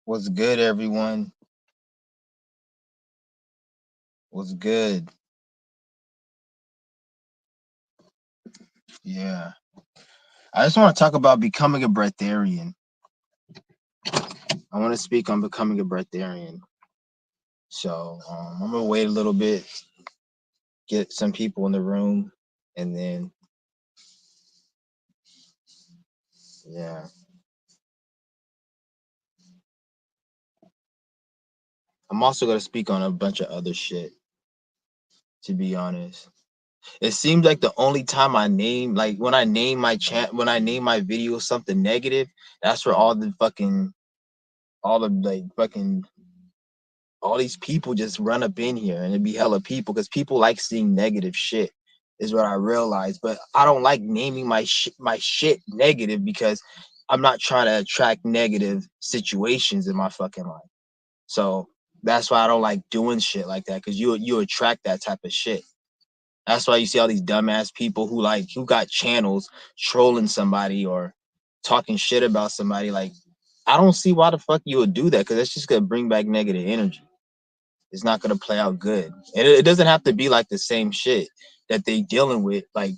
What's good, everyone? What's good? Yeah. I just want to talk about becoming a breatharian. I want to speak on becoming a breatharian. So I'm gonna wait a little bit, get some people in the room, and then yeah. I'm also gonna speak on a bunch of other shit, to be honest. It seems like the only time I name like when I name my video something negative, that's where all the like fucking all these people just run up in here and it'd be hella people because people like seeing negative shit is what I realized. But I don't like naming my shit negative because I'm not trying to attract negative situations in my fucking life. So that's why I don't like doing shit like that because you attract that type of shit. That's why you see all these dumbass people who got channels trolling somebody or talking shit about somebody. Like I don't see why the fuck you would do that because it's just gonna bring back negative energy. It's not gonna play out good. And it doesn't have to be like the same shit that they dealing with. Like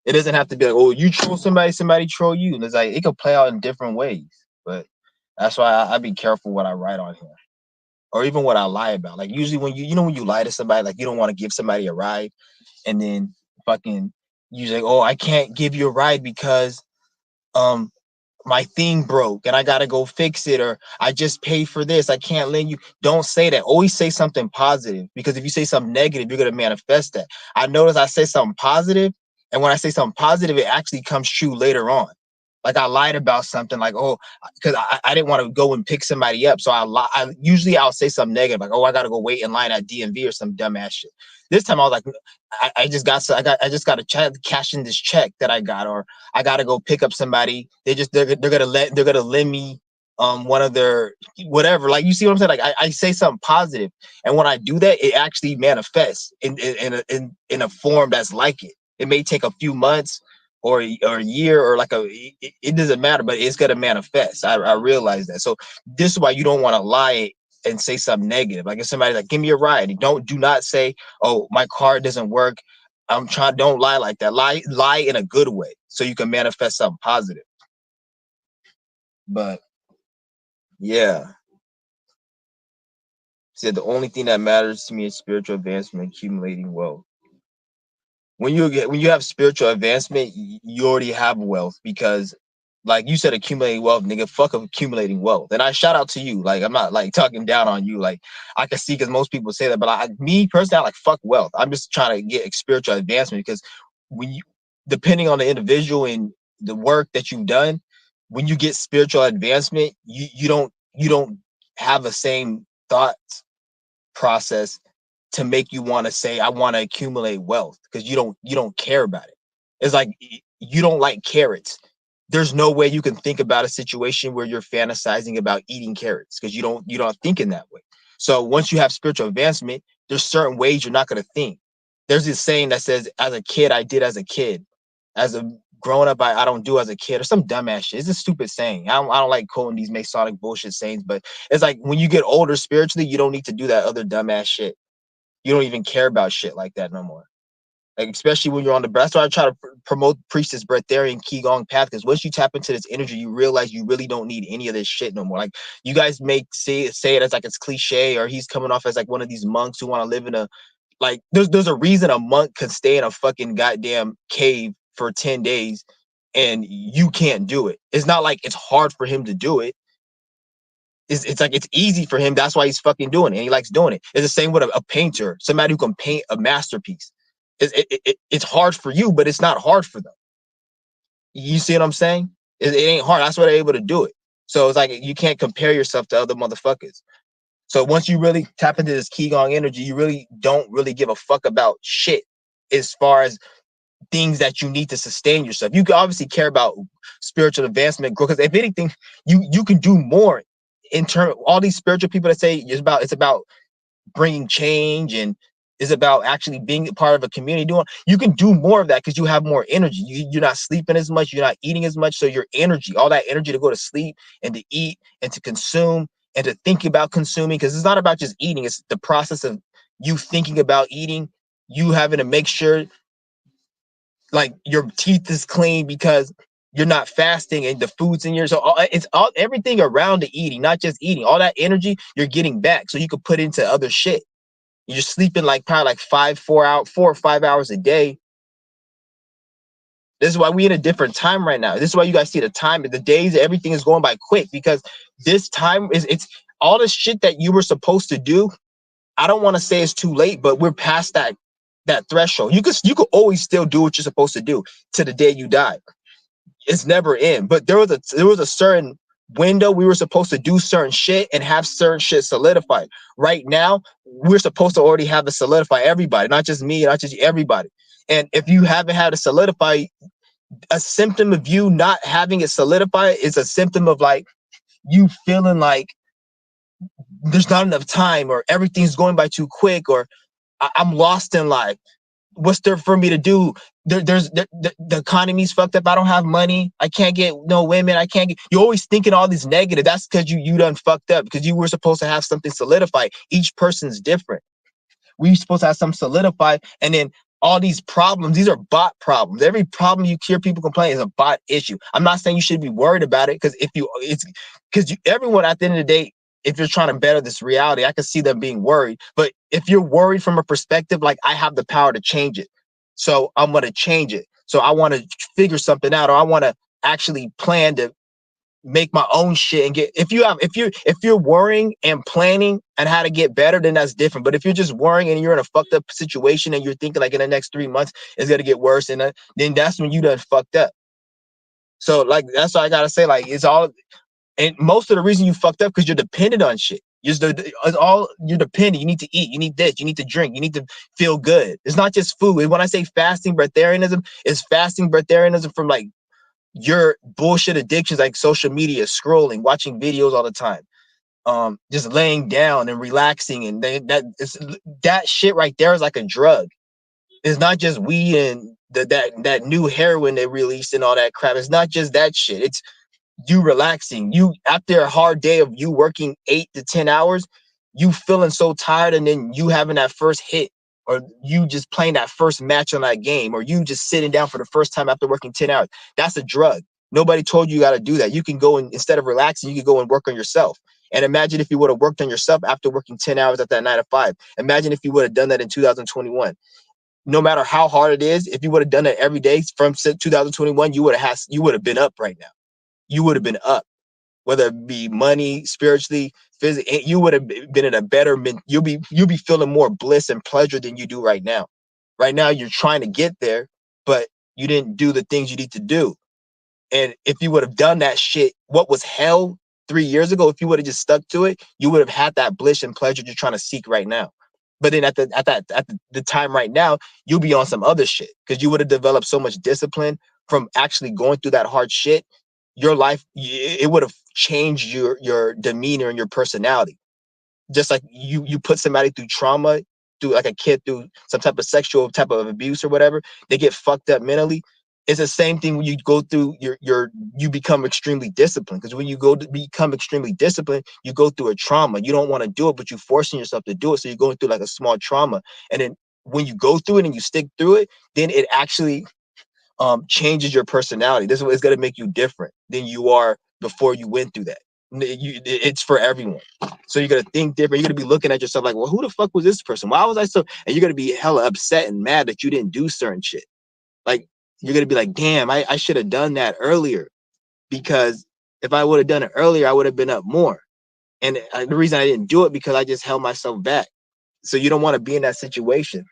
it doesn't have to be like, oh, you troll somebody, somebody troll you. And it's like it could play out in different ways. But that's why I be careful what I write on here. Or even what I lie about. Like usually when when you lie to somebody, like you don't want to give somebody a ride, and then fucking you like, oh, I can't give you a ride because um my thing broke and I gotta go fix it, or I just paid for this. I can't lend you. Don't say that. Always say something positive because if you say something negative, you're gonna manifest that. I notice I say something positive, and when I say something positive, it actually comes true later on. Like I lied about something, like oh, because I didn't want to go and pick somebody up, so usually I'll say something negative, like oh, I gotta go wait in line at DMV or some dumbass shit. This time I was like, I just got to cash in this check that I got, or I gotta go pick up somebody. They're gonna lend me one of their whatever. Like you see what I'm saying? Like I say something positive, and when I do that, it actually manifests in a form that's like it. It may take a few months or a year or like it doesn't matter, but it's gonna manifest. I realize that. So this is why you don't want to lie and say something negative. Like if somebody's like, give me a ride, do not say, oh, my car doesn't work. Don't lie like that. Lie in a good way so you can manifest something positive. But yeah, said the only thing that matters to me is spiritual advancement, accumulating wealth. When you have spiritual advancement, you already have wealth because like you said, accumulating wealth, nigga, fuck accumulating wealth. And I shout out to you. Like I'm not like talking down on you. Like I can see because most people say that, but me personally, I like fuck wealth. I'm just trying to get spiritual advancement because when you, depending on the individual and the work that you've done, when you get spiritual advancement, you don't have the same thought process to make you want to say I want to accumulate wealth because you don't care about it. It's like you don't like carrots. There's no way you can think about a situation where you're fantasizing about eating carrots because you don't think in that way. So once you have spiritual advancement, there's certain ways you're not going to think. There's this saying that says, "As a kid, I did as a kid. As a grown up, I don't do as a kid," or some dumbass shit. It's a stupid saying. I don't like quoting these Masonic bullshit sayings, but it's like when you get older spiritually, you don't need to do that other dumbass shit. You don't even care about shit like that no more. Like especially when you're on the that's why I try to preach this breatharian qigong path, because once you tap into this energy, you realize you really don't need any of this shit no more. Like you guys say it as like it's cliche, or he's coming off as like one of these monks who want to live in a like there's a reason a monk could stay in a fucking goddamn cave for 10 days and you can't do it. It's not like it's hard for him to do it. It's like it's easy for him. That's why he's fucking doing it. And he likes doing it. It's the same with a painter, somebody who can paint a masterpiece. It's hard for you, but it's not hard for them. You see what I'm saying? It ain't hard. That's why they're able to do it. So it's like you can't compare yourself to other motherfuckers. So once you really tap into this Qigong energy, you really don't really give a fuck about shit as far as things that you need to sustain yourself. You can obviously care about spiritual advancement, growth, because if anything, you can do more in terms all these spiritual people that say it's about bringing change and is about actually being a part of a community. You can do more of that because you have more energy. You're not sleeping as much, you're not eating as much, so your energy, all that energy to go to sleep and to eat and to consume and to think about consuming, because it's not about just eating, it's the process of you thinking about eating, you having to make sure like your teeth is clean because you're not fasting and the food's in your, so it's all everything around the eating, not just eating. All that energy you're getting back so you could put into other shit. You're sleeping like probably like 4 or 5 hours a day. This is why we in a different time right now. This is why you guys see the time, the days, everything is going by quick, because this time is, it's all the shit that you were supposed to do. I don't want to say it's too late, but we're past that threshold. You could always still do what you're supposed to do to the day you die. It's never in. But there was a certain window we were supposed to do certain shit and have certain shit solidified. Right now, we're supposed to already have it solidified. Everybody, not just me, not just everybody. And if you haven't had it solidify, a symptom of you not having it solidify is a symptom of like you feeling like there's not enough time, or everything's going by too quick, or I'm lost in life. What's there for me to do? The economy's fucked up. I don't have money. I can't get no women. I can't get. You're always thinking all these negative. That's because you done fucked up, because you were supposed to have something solidified. Each person's different. We supposed to have some solidified, and then all these problems, these are bot problems. Every problem you hear people complain is a bot issue. I'm not saying you should be worried about it, because it's because everyone at the end of the day, if you're trying to better this reality, I can see them being worried. But if you're worried from a perspective like I have the power to change it, so I'm gonna change it. So I want to figure something out, or I want to actually plan to make my own shit and get, if you're worrying and planning and how to get better, then that's different. But if you're just worrying and you're in a fucked up situation and you're thinking like in the next 3 months it's gonna get worse, and then that's when you done fucked up. So like that's what I gotta say, like it's all, and most of the reason you fucked up because you're dependent on shit. It's all you're dependent. You need to eat, you need this, you need to drink, you need to feel good. It's not just food. When I say fasting breatharianism, it's fasting breatharianism from like your bullshit addictions, like social media, scrolling, watching videos all the time, just laying down and relaxing, and that shit right there is like a drug. It's not just weed and that new heroin they released and all that crap. It's not just that shit. It's you relaxing. You, after a hard day of you working 8 to 10 hours, you feeling so tired, and then you having that first hit, or you just playing that first match on that game, or you just sitting down for the first time after working 10 hours. That's a drug. Nobody told you got to do that. You can go and, instead of relaxing, you can go and work on yourself. And imagine if you would have worked on yourself after working 10 hours at that 9 to 5. Imagine if you would have done that in 2021. No matter how hard it is, if you would have done it every day from 2021, you would have been up right now. You would have been up, whether it be money, spiritually, physically. You would have been in a better, you'll be feeling more bliss and pleasure than you do right now. Right now, you're trying to get there, but you didn't do the things you need to do. And if you would have done that shit, what was hell 3 years ago, if you would have just stuck to it, you would have had that bliss and pleasure you're trying to seek right now. But then at the time right now, you'll be on some other shit, because you would have developed so much discipline from actually going through that hard shit. Your life, it would have changed your demeanor and your personality. Just like you put somebody through trauma, through like a kid through some type of sexual type of abuse or whatever, they get fucked up mentally. It's the same thing when you go through you become extremely disciplined, because when you go to become extremely disciplined, you go through a trauma. You don't want to do it, but you're forcing yourself to do it. So you're going through like a small trauma. And then when you go through it and you stick through it, then it actually changes your personality. This is what it's going to make you different than you are before you went through that. It's for everyone. So you're going to think different. You're going to be looking at yourself like, well, who the fuck was this person? Why was I so? And you're going to be hella upset and mad that you didn't do certain shit. Like, you're going to be like, damn, I should have done that earlier, because if I would have done it earlier, I would have been up more. And the reason I didn't do it, because I just held myself back. So you don't want to be in that situation.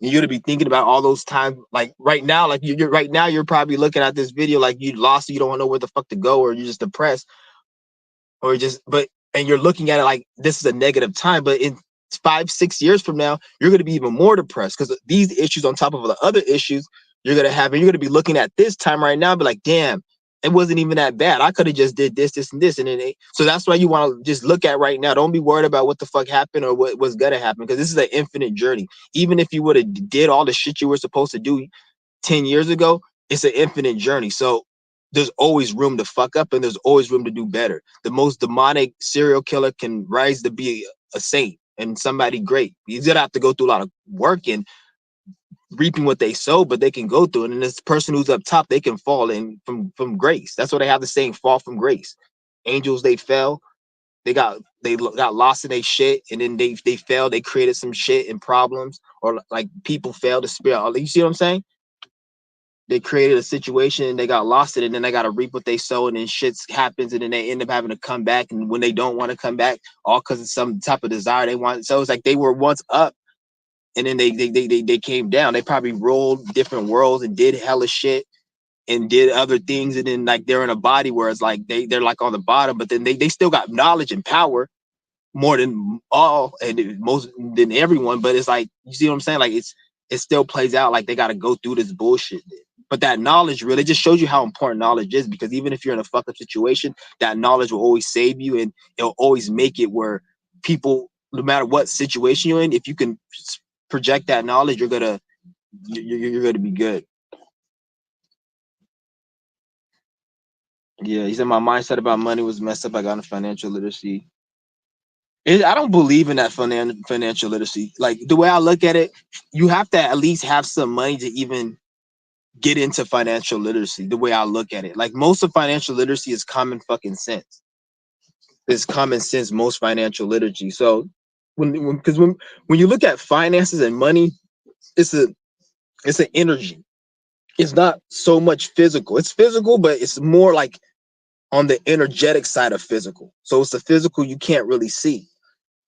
You're gonna be thinking about all those times, like right now, like you're right now, you're probably looking at this video like you lost, you don't know where the fuck to go, or you're just depressed, or and you're looking at it like this is a negative time. But in 5, 6 years from now, you're gonna be even more depressed, because these issues on top of the other issues you're gonna have, and you're gonna be looking at this time right now, and be like, damn, it wasn't even that bad. I could have just did this, this, and this, and then so that's why you want to just look at right now. Don't be worried about what the fuck happened or what was gonna happen, because this is an infinite journey. Even if you would have did all the shit you were supposed to do 10 years ago, it's an infinite journey. So there's always room to fuck up and there's always room to do better. The most demonic serial killer can rise to be a saint and somebody great. He's gonna have to go through a lot of work and reaping what they sow, but they can go through it. And this person who's up top, they can fall in from grace. That's what they have the saying, fall from grace. Angels, they fell, they got lost in their shit, and then they failed, they created some shit and problems, or like people failed to spirit. You see what I'm saying? They created a situation and they got lost in it, and then they got to reap what they sow, and then shit happens, and then they end up having to come back, and when they don't want to come back, all because of some type of desire they want. So it's like they were once up, and then they came down. They probably rolled different worlds and did hella shit and did other things, and then like they're in a body where it's like they're like on the bottom, but then they still got knowledge and power more than all and most than everyone. But it's like, you see what I'm saying? Like it still plays out like they got to go through this bullshit. But that knowledge really just shows you how important knowledge is, because even if you're in a fuck up situation, that knowledge will always save you, and it'll always make it where people, no matter what situation you're in, if you can project that knowledge, you're gonna be good. Yeah, he said my mindset about money was messed up. I got into financial literacy. I don't believe in that financial literacy. Like the way I look at it, you have to at least have some money to even get into financial literacy. The way I look at it, like most of financial literacy is common fucking sense. It's common sense, most financial literacy. So when you look at finances and money, it's a it's an energy. It's not so much physical. It's physical, but it's more like on the energetic side of physical. So it's the physical you can't really see.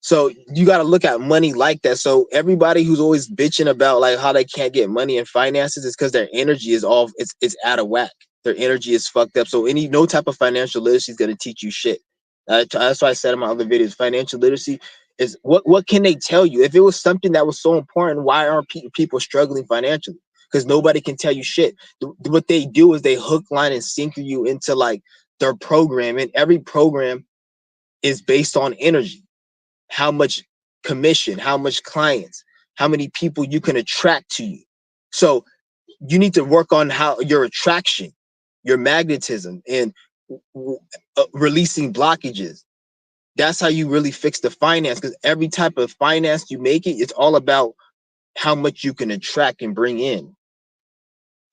So you got to look at money like that. So everybody who's always bitching about like how they can't get money and finances is because their energy is all it's out of whack. Their energy is fucked up. So no type of financial literacy is going to teach you shit. That's why I said in my other videos, financial literacy is what can they tell you? If it was something that was so important, why aren't people struggling financially? Because nobody can tell you shit. What they do is they hook, line, and sinker you into like their program, and every program is based on energy. How much commission, how much clients, how many people you can attract to you. So you need to work on how your attraction, your magnetism, and releasing blockages. That's how you really fix the finance, because every type of finance you make it's all about how much you can attract and bring in.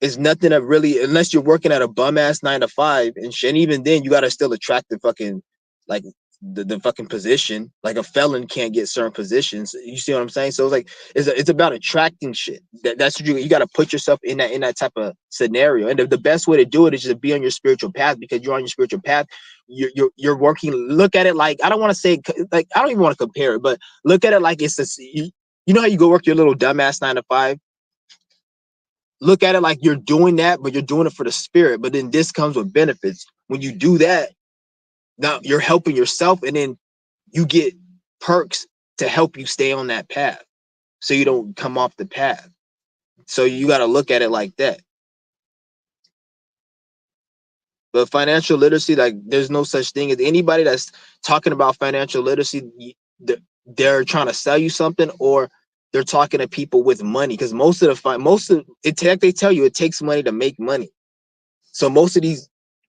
It's nothing that really, unless you're working at a bum ass 9 to 5 and shit. And even then, you gotta still attract the fucking like the fucking position. Like a felon can't get certain positions. You see what I'm saying? So it's like it's about attracting shit. That's what you gotta put yourself in that type of scenario. And the best way to do it is just to be on your spiritual path, because you're on your spiritual path. You're working. Look at it like, I don't want to say like, I don't even want to compare it, but look at it like it's you know how you go work your little dumbass 9 to 5. Look at it like you're doing that, but you're doing it for the spirit. But then this comes with benefits. When you do that, now you're helping yourself, and then you get perks to help you stay on that path, so you don't come off the path. So you got to look at it like that. But financial literacy, like there's no such thing as anybody that's talking about financial literacy. They're trying to sell you something, or they're talking to people with money, because most of it, they tell you it takes money to make money. So most of these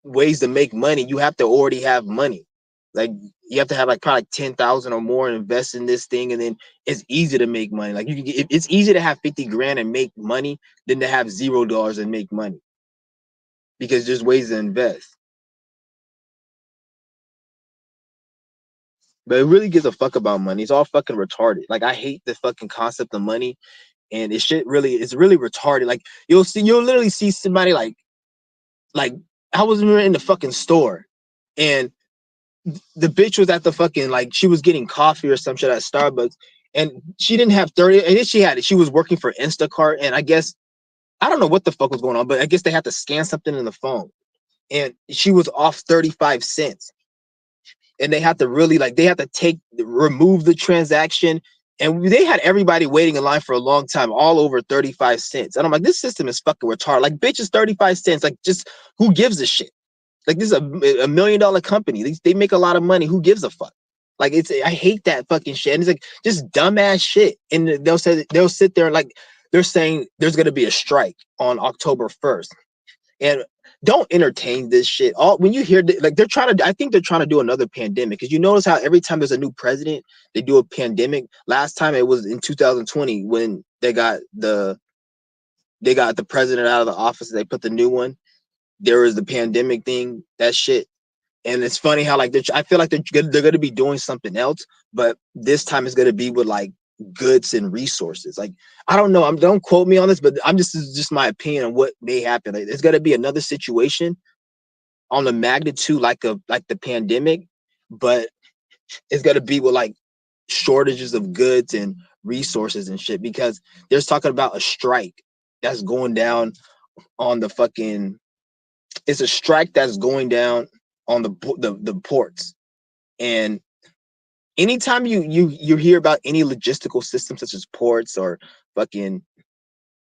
ways to make money, you have to already have money. Like you have to have like probably 10,000 or more and invest in this thing, and then it's easy to make money. Like it's easy to have 50 grand and make money than to have $0 and make money, because there's ways to invest. But it really gives a fuck about money. It's all fucking retarded. Like I hate the fucking concept of money, and it's really retarded. Like you'll literally see somebody like I was in the fucking store, and the bitch was at the fucking, like, she was getting coffee or some shit at Starbucks, and she didn't have 30, and then she was working for Instacart, and I guess I don't know what the fuck was going on, but I guess they had to scan something in the phone, and she was off 35 cents, and they had to really like they had to remove the transaction, and they had everybody waiting in line for a long time, all over 35 cents, and I'm like, this system is fucking retarded. Like, bitch, is 35 cents, like, just who gives a shit? Like, this is a $1 million company. They make a lot of money. Who gives a fuck? Like, I hate that fucking shit. And it's like just dumbass shit. And they'll sit there and like they're saying there's gonna be a strike on October 1st. And don't entertain this shit. All when you hear like they're trying to, I think they're trying to do another pandemic because you notice how every time there's a new president, they do a pandemic. Last time it was in 2020 when they got the president out of the office. They put the new one. There was the pandemic thing. That shit. And it's funny how like I feel like they're going to be doing something else, but this time it's going to be with like goods and resources. Like I don't know, don't quote me on this, but I'm just this is just my opinion on what may happen. Like, it's going to be another situation on the magnitude like the pandemic, but it's going to be with like shortages of goods and resources and shit because there's talking about a strike that's going down on the fucking. It's a strike that's going down on the ports. And anytime you hear about any logistical system such as ports or fucking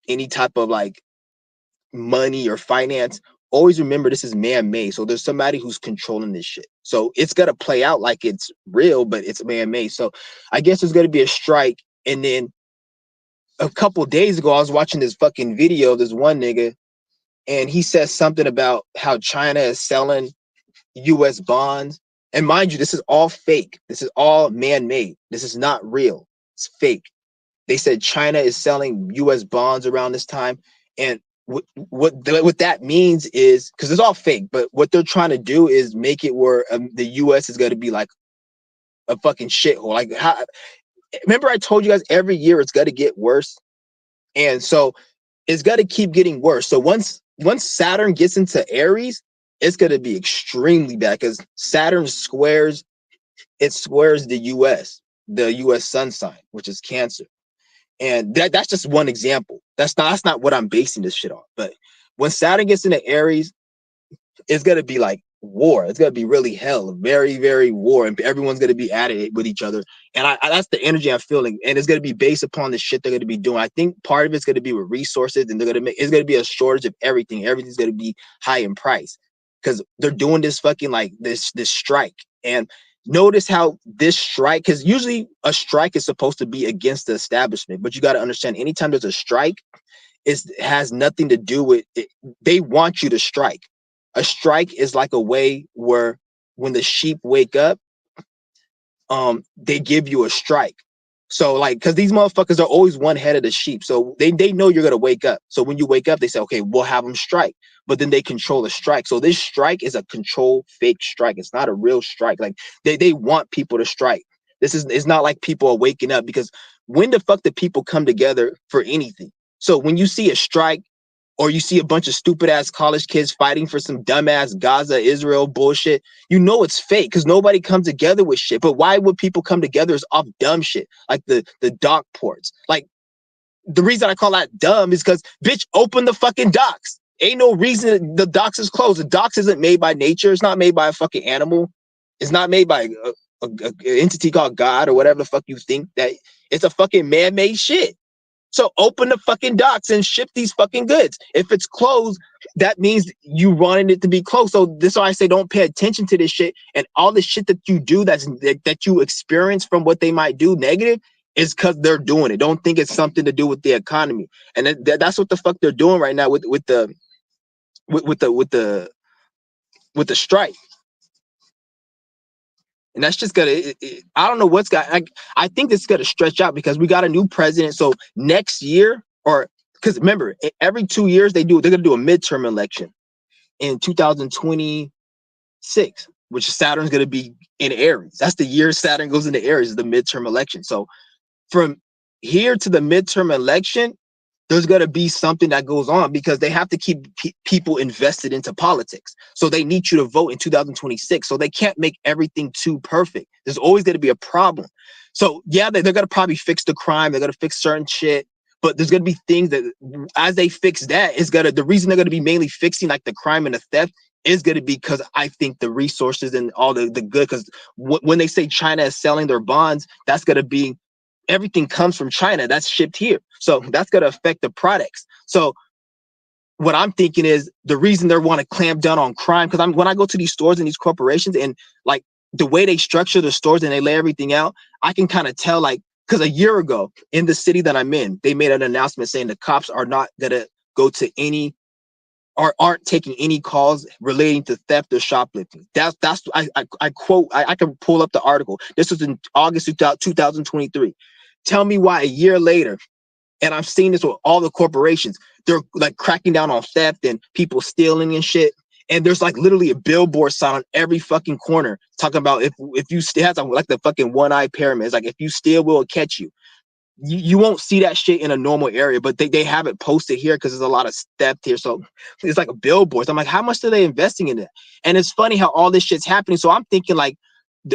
any type of like money or finance, always remember this is man-made. So there's somebody who's controlling this shit. So it's gonna play out like it's real, but it's man-made. So I guess there's gonna be a strike. And then a couple days ago, I was watching this fucking video, this one nigga, and he says something about how China is selling US bonds. And mind you, this is all fake. This is all man-made. This is not real. It's fake. They said China is selling US bonds around this time. And what that means is, because it's all fake, but what they're trying to do is make it where the US is going to be like a fucking shithole. Like, remember I told you guys every year it's going to get worse? And so it's got to keep getting worse. So once Saturn gets into Aries, it's going to be extremely bad because Saturn squares the US sun sign, which is Cancer. And that's just one example. That's not what I'm basing this shit on. But when Saturn gets into Aries, it's gonna be like war. It's gonna be really hell, very, very war, and everyone's gonna be at it with each other. And I that's the energy I'm feeling, and it's gonna be based upon the shit they're gonna be doing. I think part of it's gonna be with resources, and it's gonna be a shortage of everything. Everything's gonna be high in price because they're doing this fucking like this strike. And notice how this strike, because usually a strike is supposed to be against the establishment, but you got to understand, anytime there's a strike, it has nothing to do with it. They want you to strike. A strike is like a way where when the sheep wake up, they give you a strike. So like, because these motherfuckers are always one head of the sheep, so they know you're gonna wake up. So when you wake up, they say, okay, we'll have them strike, but then they control the strike. So this strike is a control fake strike. It's not a real strike. Like they want people to strike. It's not like people are waking up, because when the fuck do people come together for anything? So when you see a strike, or you see a bunch of stupid ass college kids fighting for some dumbass Gaza, Israel bullshit, you know it's fake because nobody comes together with shit. But why would people come together is off dumb shit, like the dock ports. Like, the reason I call that dumb is because, bitch, open the fucking docks. Ain't no reason the docks is closed. The docks isn't made by nature. It's not made by a fucking animal. It's not made by a entity called God or whatever the fuck you think. That it's a fucking man-made shit. So open the fucking docks and ship these fucking goods. If it's closed, that means you wanted it to be closed. So this is why I say don't pay attention to this shit, and all the shit that you do that you experience from what they might do negative is because they're doing it. Don't think it's something to do with the economy. And that's what the fuck they're doing right now with the strike. And that's just gonna, I don't know what's got, I think this is gonna stretch out because we got a new president. So next year, or because remember, every 2 years they're gonna do a midterm election in 2026, which Saturn's gonna be in Aries. That's the year Saturn goes into Aries, is the midterm election. So from here to the midterm election, there's going to be something that goes on because they have to keep people invested into politics. So they need you to vote in 2026. So they can't make everything too perfect. There's always going to be a problem. So yeah, they're going to probably fix the crime. They're going to fix certain shit. But there's going to be things that as they fix that, the reason they're going to be mainly fixing like the crime and the theft is going to be because I think the resources and all the good, because when they say China is selling their bonds, that's going to be, everything comes from China that's shipped here. So that's going to affect the products. So what I'm thinking is the reason they want to clamp down on crime, because when I go to these stores and these corporations and like the way they structure the stores and they lay everything out, I can kind of tell, like, because a year ago in the city that I'm in, they made an announcement saying the cops are not going to go to any aren't taking any calls relating to theft or shoplifting. That's I quote, I can pull up the article. This was in August 2023. Tell me why a year later, and I've seen this with all the corporations, they're like cracking down on theft and people stealing and shit. And there's like literally a billboard sign on every fucking corner talking about if you still has like the fucking one-eye pyramid. It's like, if you steal, we'll catch you. You won't see that shit in a normal area, but they have it posted here because there's a lot of theft here. So it's like a billboard. So I'm like, how much are they investing in it? And it's funny how all this shit's happening. So I'm thinking like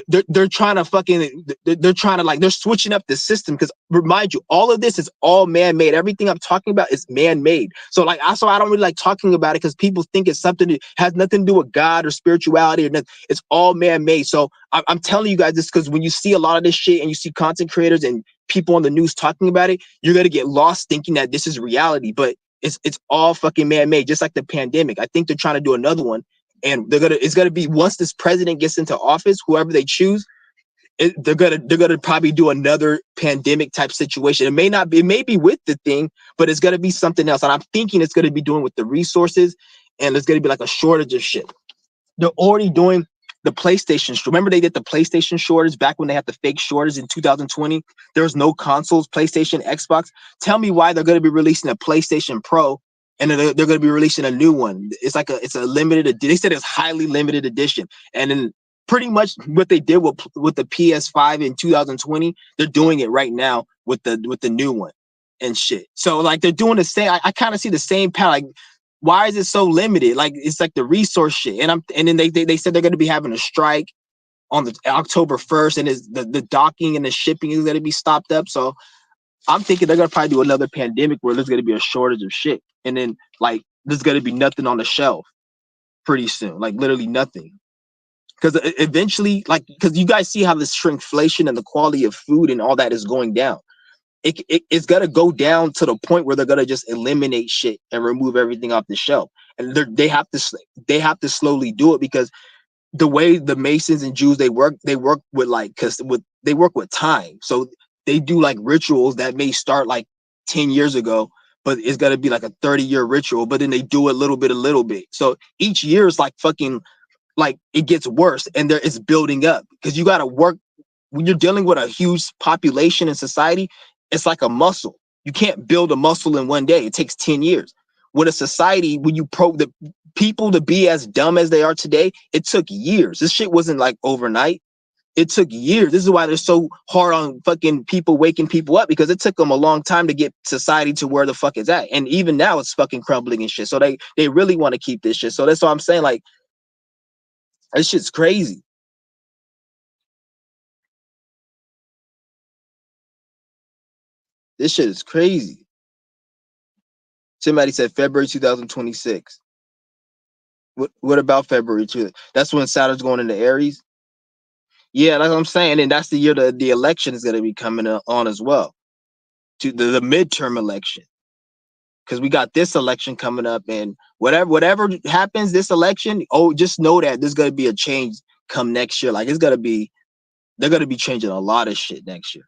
they're trying to fucking they're trying to like they're switching up the system, because remind you, all of this is all man-made. Everything I'm talking about is man-made. So like I don't really like talking about it because people think it's something that has nothing to do with God or spirituality or nothing. It's all man-made. So I'm telling you guys this because when you see a lot of this shit and you see content creators and people on the news talking about it, you're gonna get lost thinking that this is reality, but it's all fucking man-made. Just like the pandemic, I think they're trying to do another one, and it's gonna be, once this president gets into office, whoever they choose, they're gonna probably do another pandemic type situation. It may not be, it may be with the thing, but it's gonna be something else. And I'm thinking it's gonna be doing with the resources, and there's gonna be like a shortage of shit. They're already doing the PlayStation. Remember they did the PlayStation shortage back when they had the fake shortage in 2020? There was no consoles, PlayStation, Xbox. Tell me why they're going to be releasing a PlayStation Pro, and they're going to be releasing a new one. It's a limited edition. They said it's highly limited edition. And then pretty much what they did with the PS5 in 2020, they're doing it right now with the new one and shit. So like they're doing the same. I kind of see the same pattern. Like, why is it so limited? Like, it's like the resource shit. And then they said they're going to be having a strike on the October 1st, and is the docking and the shipping is going to be stopped up. So I'm thinking they're going to probably do another pandemic where there's going to be a shortage of shit, and then like there's going to be nothing on the shelf pretty soon, like literally nothing. Because eventually, like, because you guys see how this shrinkflation and the quality of food and all that is going down. It's gonna go down to the point where they're gonna just eliminate shit and remove everything off the shelf, and they have to slowly do it, because the way the Masons and Jews they work with like, they work with time. So they do like rituals that may start like 10 years ago, but it's gonna be like a 30-year ritual, but then they do it a little bit. So each year is like fucking, like, it gets worse, and it's building up, because you got to work when you're dealing with a huge population in society. It's like a muscle. You can't build a muscle in one day. It takes 10 years. With a society, when you the people to be as dumb as they are today, it took years. This shit wasn't like overnight. It took years. This is why they're so hard on fucking people, waking people up, because it took them a long time to get society to where the fuck it's at. And even now it's fucking crumbling and shit. So they really want to keep this shit. So that's what I'm saying. Like, this shit's crazy. This shit is crazy. Somebody said February 2026. What about February 2? That's when Saturn's going into Aries. Yeah, that's what I'm saying. And that's the year the election is going to be coming on as well. To the midterm election. Because we got this election coming up, and whatever happens this election, just know that there's going to be a change come next year. Like, they're going to be changing a lot of shit next year.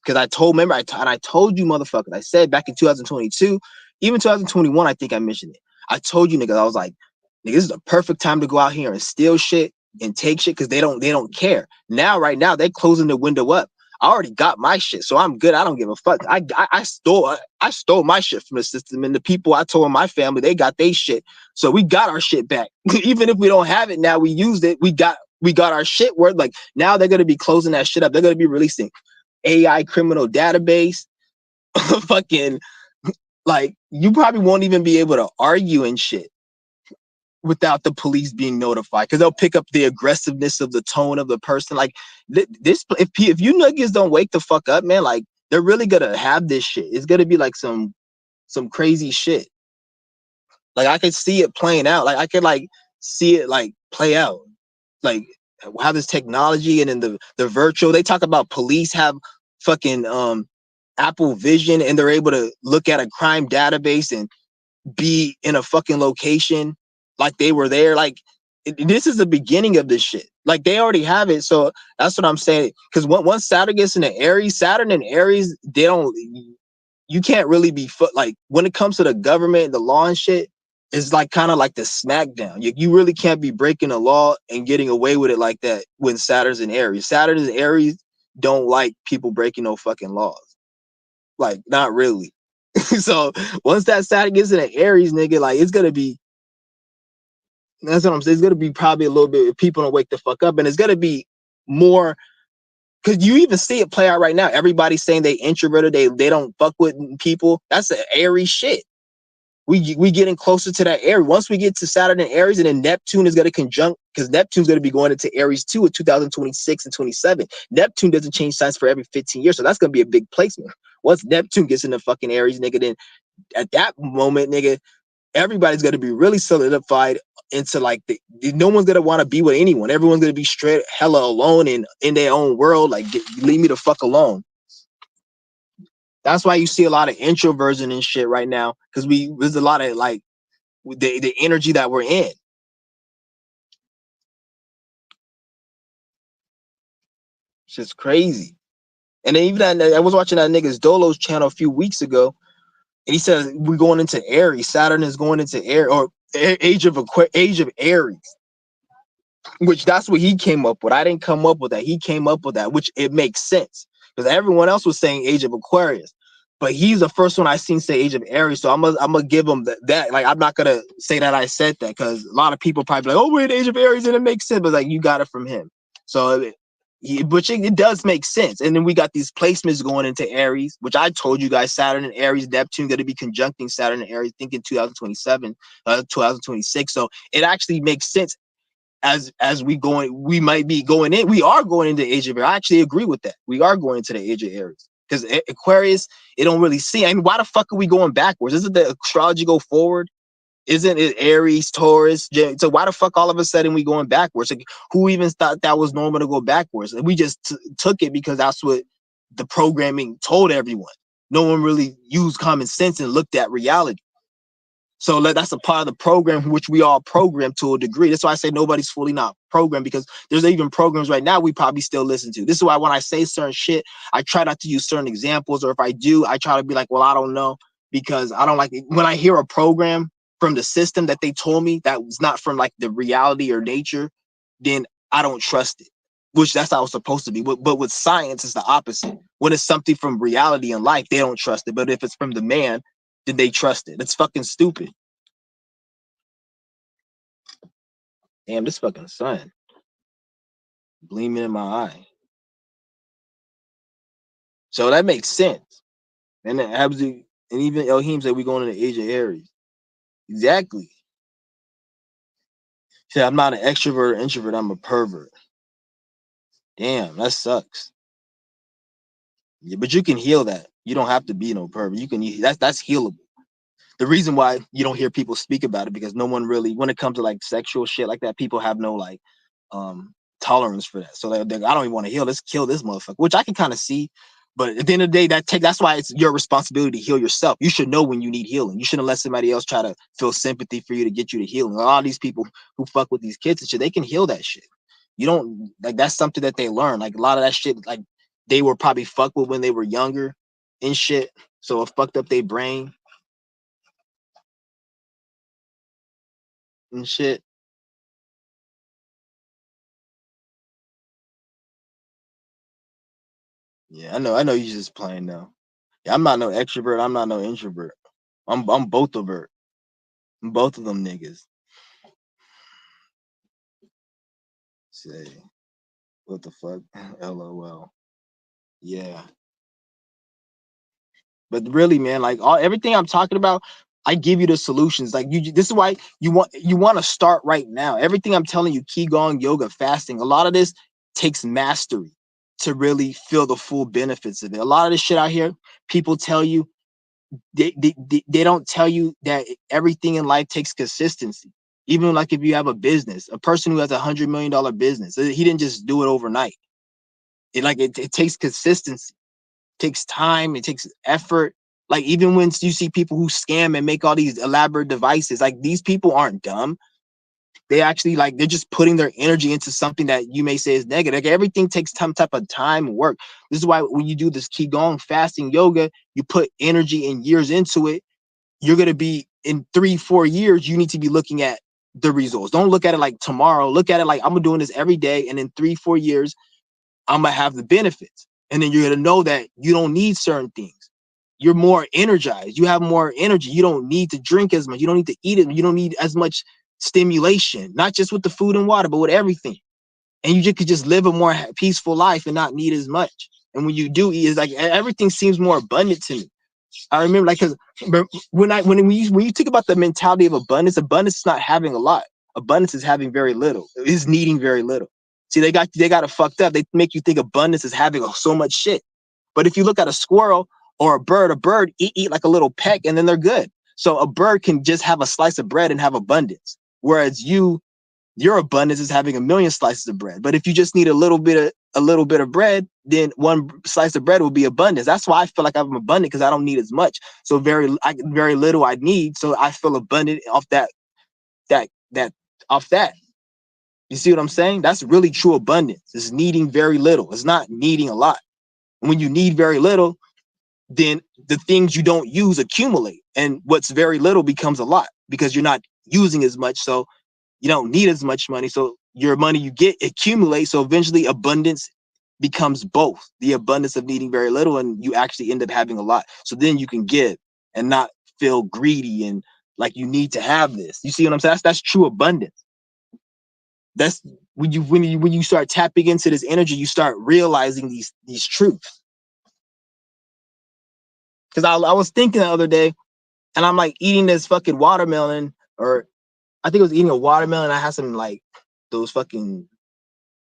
Because I told you motherfuckers, I said back in 2022, even 2021, I think I mentioned it. I told you niggas, I was like, nigga, this is the perfect time to go out here and steal shit and take shit, because they don't care. Right now, they're closing the window up. I already got my shit, so I'm good. I don't give a fuck. I stole my shit from the system, and the people I told my family, they got their shit. So we got our shit back. Even if we don't have it now, we used it. We got our shit worth. Like, now they're gonna be closing that shit up. They're gonna be releasing AI criminal database. Fucking, like, you probably won't even be able to argue and shit without the police being notified, because they'll pick up the aggressiveness of the tone of the person. Like, this, if you niggas don't wake the fuck up, man, like, they're really gonna have this shit. It's gonna be like some crazy shit. Like, I could see it playing out. Like, I could like see it like play out. Like, how this technology, and then the virtual, they talk about police have fucking Apple Vision, and they're able to look at a crime database and be in a fucking location like they were there. Like, this is the beginning of this shit. Like, they already have it. So that's what I'm saying. Because once Saturn gets into Aries, Saturn and Aries, you can't really be like, when it comes to the government, the law and shit, It's like kind of like the smackdown. You really can't be breaking the law and getting away with it like that when Saturn's in Aries. Saturn and Aries don't like people breaking no fucking laws. Like, not really. So once that Saturn gets in an Aries, nigga, like it's gonna be, that's what I'm saying. It's gonna be probably a little bit if people don't wake the fuck up, and it's gonna be more because you even see it play out right now. Everybody's saying they introverted, they don't fuck with people. That's an Aries shit. We getting closer to that area. Once we get to Saturn and Aries, and then Neptune is going to conjunct, because Neptune's going to be going into Aries too in 2026 and 27. Neptune doesn't change signs for every 15 years, so that's going to be a big placement. Once Neptune gets into fucking Aries, nigga, then at that moment, nigga, everybody's going to be really solidified into like no one's going to want to be with anyone. Everyone's going to be straight hella alone and in their own world. Like, leave me the fuck alone. That's why you see a lot of introversion and shit right now, because there's a lot of like the energy that we're in. It's just crazy. And then even that, I was watching that nigga's Dolo's channel a few weeks ago, and he said we're going into Aries. Saturn is going into Aries, or age of Aries, which that's what he came up with. I didn't come up with that. He came up with that, which it makes sense because everyone else was saying age of Aquarius, but he's the first one I seen say age of Aries. So I'm gonna give him that. Like, I'm not gonna say that I said that because a lot of people probably like, oh, we're in age of Aries and it makes sense, but like, you got it from him. So which it does make sense. And then we got these placements going into Aries, which I told you guys, Saturn and Aries, Neptune going to be conjuncting Saturn and Aries, thinking 2027, 2026. So it actually makes sense as we might be going in. We are going into the age of Aries. I actually agree with that. We are going into the age of Aries because Aquarius, it don't really see. I mean, why the fuck are we going backwards? Isn't the astrology go forward? Isn't it Aries, Taurus? So why the fuck all of a sudden we going backwards? Like, who even thought that was normal to go backwards? And we just took it because that's what the programming told everyone. No one really used common sense and looked at reality. So that's a part of the program which we all programmed to a degree. That's why I say nobody's fully not programmed, because there's even programs right now we probably still listen to. This is why when I say certain shit, I try not to use certain examples, or if I do, I try to be like, well, I don't know, because I don't like it. When I hear a program from the system that they told me that was not from like the reality or nature, then I don't trust it, which that's how it's supposed to be. But with science, it's the opposite. When it's something from reality and life, they don't trust it. But if it's from the man, then they trust it. It's fucking stupid. Damn, this fucking sun gleaming in my eye. So that makes sense. And then and even Elohim said we going in the age of Aries. Exactly. He said I'm not an extrovert or introvert, I'm a pervert. Damn, that sucks. Yeah, but you can heal that. You don't have to be no pervert. You can that's healable. The reason why you don't hear people speak about it, because no one really, when it comes to like sexual shit like that, people have no like tolerance for that. So I don't even want to heal. Let's kill this motherfucker, which I can kind of see. But at the end of the day, that's why it's your responsibility to heal yourself. You should know when you need healing. You shouldn't let somebody else try to feel sympathy for you to get you to healing. A lot of these people who fuck with these kids and shit, they can heal that shit. You don't, like, that's something that they learn. Like a lot of that shit, like they were probably fucked with when they were younger and shit. So it fucked up their brain and shit. Yeah, I know you're just playing now. Yeah, I'm not no extrovert. I'm not no introvert. I'm both of her. I'm both of them niggas. Say, what the fuck? LOL. Yeah. But really, man, like everything I'm talking about, I give you the solutions. Like this is why you want to start right now. Everything I'm telling you, qigong, yoga, fasting, a lot of this takes mastery to really feel the full benefits of it. A lot of this shit out here, people tell you, they don't tell you that everything in life takes consistency. Even like if you have a business, a person who has $100 million business, he didn't just do it overnight. It takes consistency, takes time, it takes effort. Like even when you see people who scam and make all these elaborate devices, like these people aren't dumb. They actually they're just putting their energy into something that you may say is negative. Like everything takes some type of time and work. This is why when you do this qigong, fasting, yoga, you put energy and years into it. you're going to be in 3-4 years, you need to be looking at the results. Don't look at it like tomorrow. Look at it like I'm doing this every day, and in 3-4 years, I'm gonna have the benefits. And then you're gonna know that you don't need certain things. You're more energized. You have more energy. You don't need to drink as much. You don't need to eat it. You don't need as much stimulation, not just with the food and water, but with everything. And you just could just live a more peaceful life and not need as much. And when you do eat, it's like everything seems more abundant to me. I remember, like, because when you think about the mentality of abundance, abundance is not having a lot. Abundance is having very little. Is needing very little. See, they got it fucked up. They make you think abundance is having so much shit. But if you look at a squirrel or a bird eat like a little peck and then they're good. So a bird can just have a slice of bread and have abundance, whereas your abundance is having a million slices of bread. But if you just need a little bit of bread, then one slice of bread will be abundance. That's why I feel like I'm abundant, because I don't need as much. So very little I need. So I feel abundant off that off that. You see what I'm saying? That's really true abundance. It's needing very little. It's not needing a lot. When you need very little, then the things you don't use accumulate, and what's very little becomes a lot because you're not using as much. So you don't need as much money. So your money you get accumulates. So eventually abundance becomes both the abundance of needing very little, and you actually end up having a lot. So then you can give and not feel greedy and like you need to have this. You see what I'm saying? That's true abundance. That's when you start tapping into this energy, you start realizing these truths. Because I was thinking the other day, and I'm like eating this fucking watermelon, or I think I was eating a watermelon. I had some like those fucking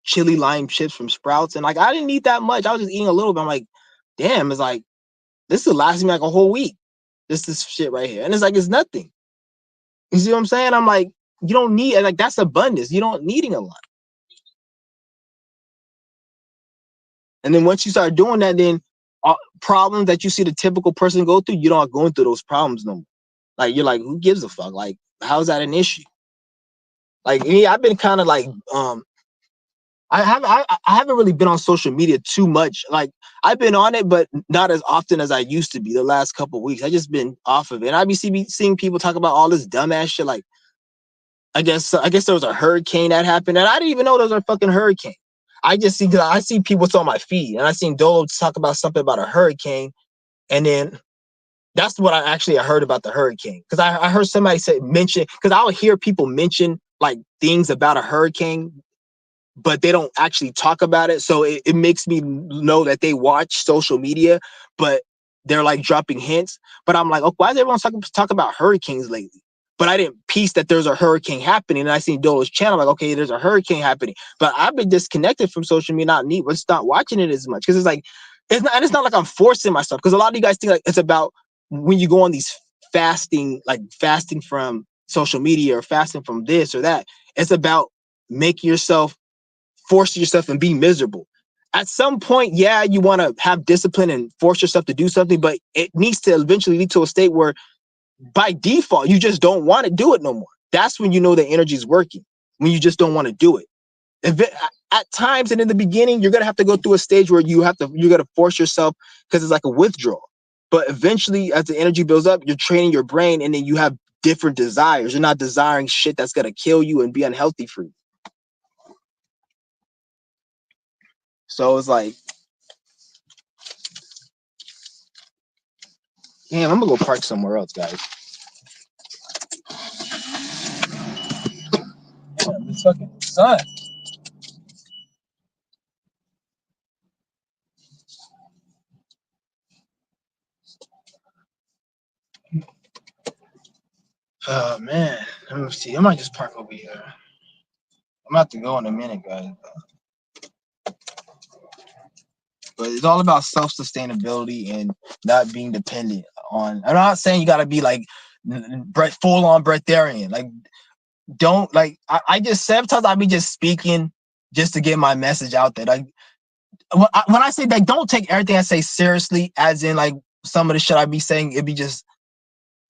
chili lime chips from Sprouts, and like I didn't eat that much. I was just eating a little bit. I'm like, damn, it's like this will last me like a whole week. This shit right here, and it's like it's nothing. You see what I'm saying? I'm like, you don't need, like, that's abundance. You don't needing a lot. And then once you start doing that, then problems that you see the typical person go through, you don't going through those problems no more. Like you're like, who gives a fuck? Like, how's that an issue? Like me, I've been kind of like I haven't really been on social media too much. Like I've been on it, but not as often as I used to be the last couple of weeks. I just been off of it. And I be seeing people talk about all this dumbass shit. Like I guess there was a hurricane that happened, and I didn't even know there was a fucking hurricane. I see people on my feed, and I seen Dolo talk about something about a hurricane, and then that's what I heard about the hurricane, because I heard somebody mention, because I would hear people mention like things about a hurricane, but they don't actually talk about it. So it makes me know that they watch social media, but they're like dropping hints. But I'm like, oh, why is everyone talk about hurricanes lately? But I didn't piece that there's a hurricane happening. And I seen Dolo's channel, like, okay, there's a hurricane happening. But I've been disconnected from social media, not watching it as much. Because it's like, it's not like I'm forcing myself. Because a lot of you guys think like it's about when you go on these fasting from social media or fasting from this or that. It's about making yourself, force yourself and be miserable. At some point, yeah, you want to have discipline and force yourself to do something, but it needs to eventually lead to a state where by default, you just don't want to do it no more. That's when you know the energy is working, when you just don't want to do it. At times and in the beginning, you're going to have to go through a stage where you got to force yourself, because it's like a withdrawal. But eventually, as the energy builds up, you're training your brain, and then you have different desires. You're not desiring shit that's going to kill you and be unhealthy for you. So it's like, damn, I'm gonna go park somewhere else, guys. Damn, this fucking sun. Oh man, let me see. I might just park over here. I'm about to go in a minute, guys. But it's all about self-sustainability and not being dependent on. I'm not saying you gotta be like full on breatharian. Like, don't like. I just sometimes I be just speaking just to get my message out there. Like when I say that, don't take everything I say seriously. As in, like, some of the shit I be saying, it be just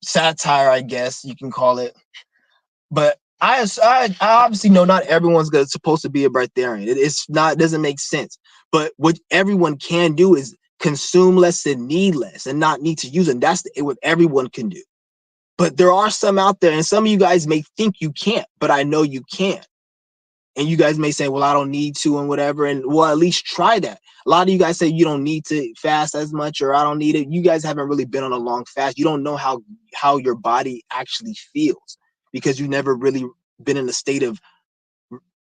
satire, I guess you can call it. But I obviously know not everyone's supposed to be a breatharian. It's not, it doesn't make sense. But what everyone can do is consume less and need less, and not need to use it. And that's what everyone can do. But there are some out there, and some of you guys may think you can't, but I know you can. And you guys may say, well, I don't need to and whatever. And well, at least try that. A lot of you guys say you don't need to fast as much, or I don't need it. You guys haven't really been on a long fast. You don't know how your body actually feels because you've never really been in a state of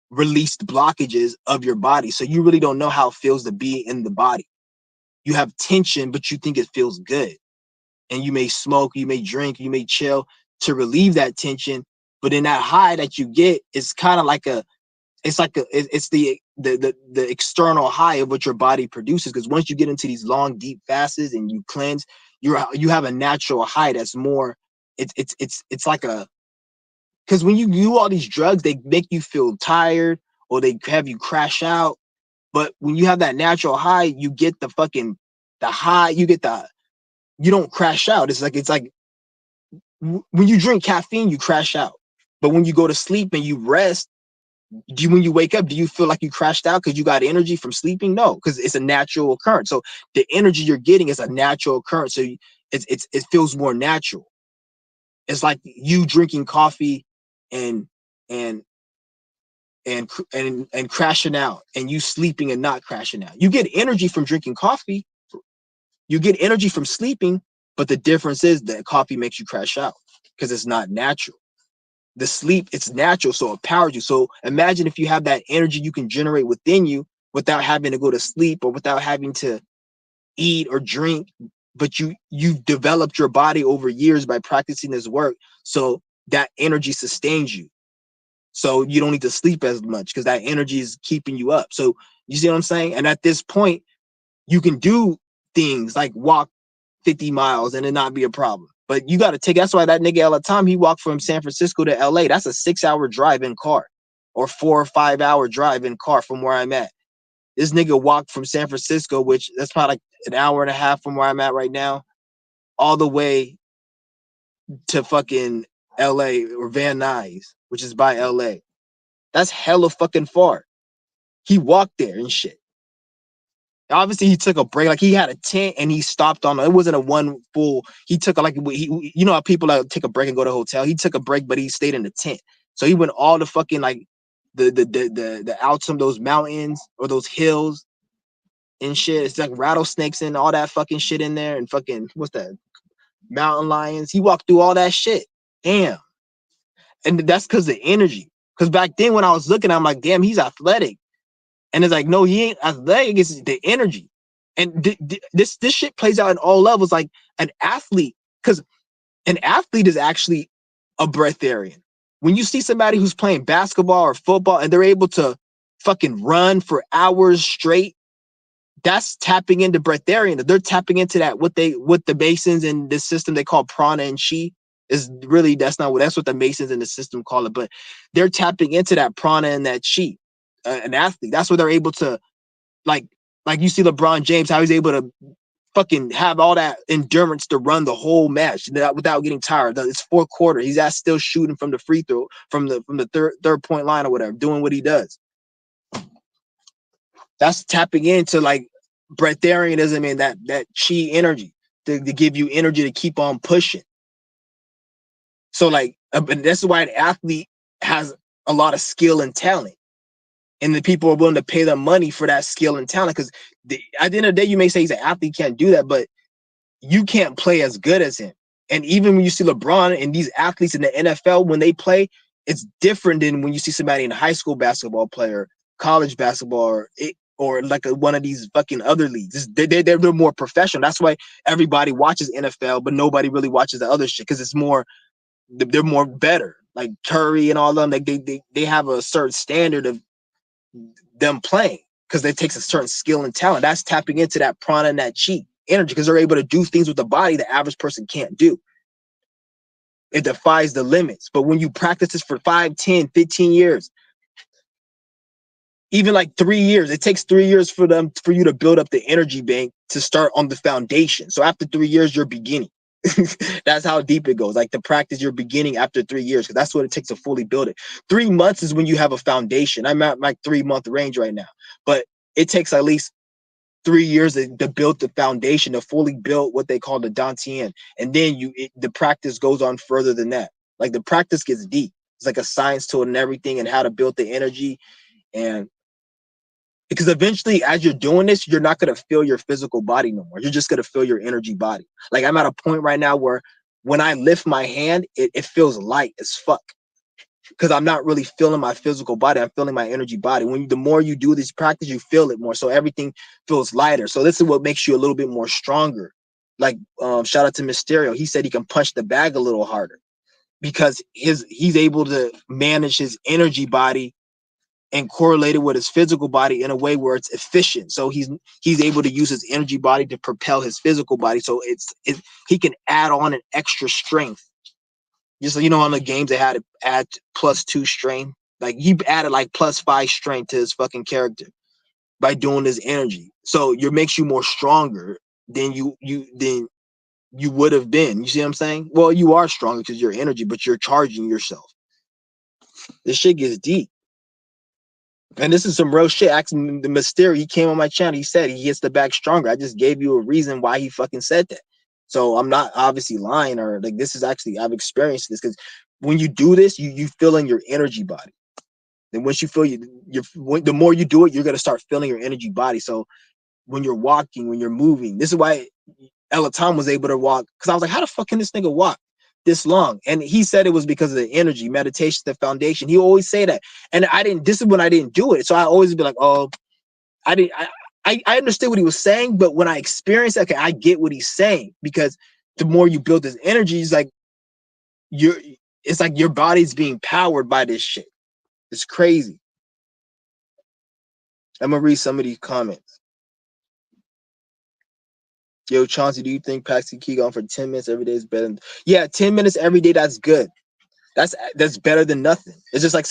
released blockages of your body. So you really don't know how it feels to be in the body. You have tension, but you think it feels good. And you may smoke, you may drink, you may chill to relieve that tension. But in that high that you get, it's kind of like it's the external high of what your body produces. Because once you get into these long, deep fasts and you cleanse, you have a natural high that's more. It's like a, because when you do all these drugs, they make you feel tired or they have you crash out. But when you have that natural high, you get the high. You don't crash out. It's like when you drink caffeine, you crash out. But when you go to sleep and you rest, when you wake up, do you feel like you crashed out because you got energy from sleeping? No, because it's a natural occurrence. So the energy you're getting is a natural occurrence. So it feels more natural. It's like you drinking coffee and and and crashing out, and you sleeping and not crashing out. You get energy from drinking coffee. You get energy from sleeping, but the difference is that coffee makes you crash out because it's not natural. The sleep, it's natural, so it powers you. So imagine if you have that energy you can generate within you without having to go to sleep or without having to eat or drink, but you've developed your body over years by practicing this work. So that energy sustains you. So you don't need to sleep as much because that energy is keeping you up. So you see what I'm saying? And at this point, you can do things like walk 50 miles and it not be a problem. But you got to take, that's why that nigga all the time, he walked from San Francisco to LA. That's a 6-hour drive in car or 4 or 5-hour drive in car from where I'm at. This nigga walked from San Francisco, which that's probably like an hour and a half from where I'm at right now, all the way to fucking LA or Van Nuys, which is by LA. That's hella fucking far. He walked there and shit. Obviously, he took a break. Like he had a tent and he stopped on. It wasn't a one full. He took you know how people take a break and go to a hotel. He took a break, but he stayed in the tent. So he went all the fucking like the outs of those mountains or those hills and shit. It's like rattlesnakes and all that fucking shit in there and fucking what's that? Mountain lions. He walked through all that shit. Damn. And that's because the energy. Because back then when I was looking, I'm like, damn, he's athletic. And it's like, no, he ain't athletic. It's the energy. And this shit plays out in all levels. Like an athlete, because an athlete is actually a breatharian. When you see somebody who's playing basketball or football and they're able to fucking run for hours straight, that's tapping into breatharian. They're tapping into that what the Masons in this system they call prana and chi is really that's what the Masons in the system call it, but they're tapping into that prana and that chi. An athlete, that's what they're able to like you see LeBron James, how he's able to fucking have all that endurance to run the whole match without getting tired. It's 4 quarters. He's still shooting from the free throw, from the third point line or whatever, doing what he does. That's tapping into like breatharianism and that chi energy to give you energy to keep on pushing. So like, and that's why an athlete has a lot of skill and talent. And the people are willing to pay them money for that skill and talent. Because at the end of the day, you may say he's an athlete, can't do that, but you can't play as good as him. And even when you see LeBron and these athletes in the NFL, when they play, it's different than when you see somebody in a high school basketball player, college basketball, or like one of these fucking other leagues. They're more professional. That's why everybody watches NFL, but nobody really watches the other shit because it's more, they're more better. Like Curry and all of them, like they have a certain standard of them playing because it takes a certain skill and talent. That's tapping into that prana and that chi energy because they're able to do things with the body the average person can't do. It defies the limits. But when you practice this for 5, 10, 15 years, even like 3 years, it takes 3 years for you to build up the energy bank to start on the foundation. So after 3 years, you're beginning. That's how deep it goes. Like the practice, you're beginning after 3 years because that's what it takes to fully build it. 3 months is when you have a foundation. I'm at my 3-month range right now, but it takes at least 3 years to build the foundation, to fully build what they call the Dantian. And then the practice goes on further than that. Like the practice gets deep. It's like a science to it and everything, and how to build the energy. And because eventually, as you're doing this, you're not going to feel your physical body no more. You're just going to feel your energy body. Like I'm at a point right now where when I lift my hand, it feels light as fuck, because I'm not really feeling my physical body. I'm feeling my energy body. The more you do this practice, you feel it more. So everything feels lighter. So this is what makes you a little bit more stronger. Like shout out to Mysterio. He said he can punch the bag a little harder because he's able to manage his energy body and correlate it with his physical body in a way where it's efficient. So he's able to use his energy body to propel his physical body. So he can add on an extra strength. Just so you know, on the games they had to add +2 strength. Like he added like +5 strength to his fucking character by doing his energy. So it makes you more stronger than you would have been. You see what I'm saying? Well, you are stronger because you're energy, but you're charging yourself. This shit gets deep. And this is some real shit. Asking the Mysterio, he came on my channel. He said he gets the back stronger. I just gave you a reason why he fucking said that. So I'm not obviously lying, or like this is actually, I've experienced this, because when you do this, you feel in your energy body. Then once you feel the more you do it, you're gonna start feeling your energy body. So when you're walking, when you're moving, this is why Elatom was able to walk. Because I was like, how the fuck can this nigga walk this long? And he said it was because of the energy, meditation, the foundation. He always say that. And this is when I didn't do it. So I always be like, oh, I understood what he was saying, but when I experienced it, okay, I get what he's saying, because the more you build this energy, it's like your body's being powered by this shit. It's crazy. I'm gonna read some of these comments. Yo, Chauncey, do you think Paxi Qigong for 10 minutes every day is better than... Yeah, 10 minutes every day, that's good. That's better than nothing. It's just like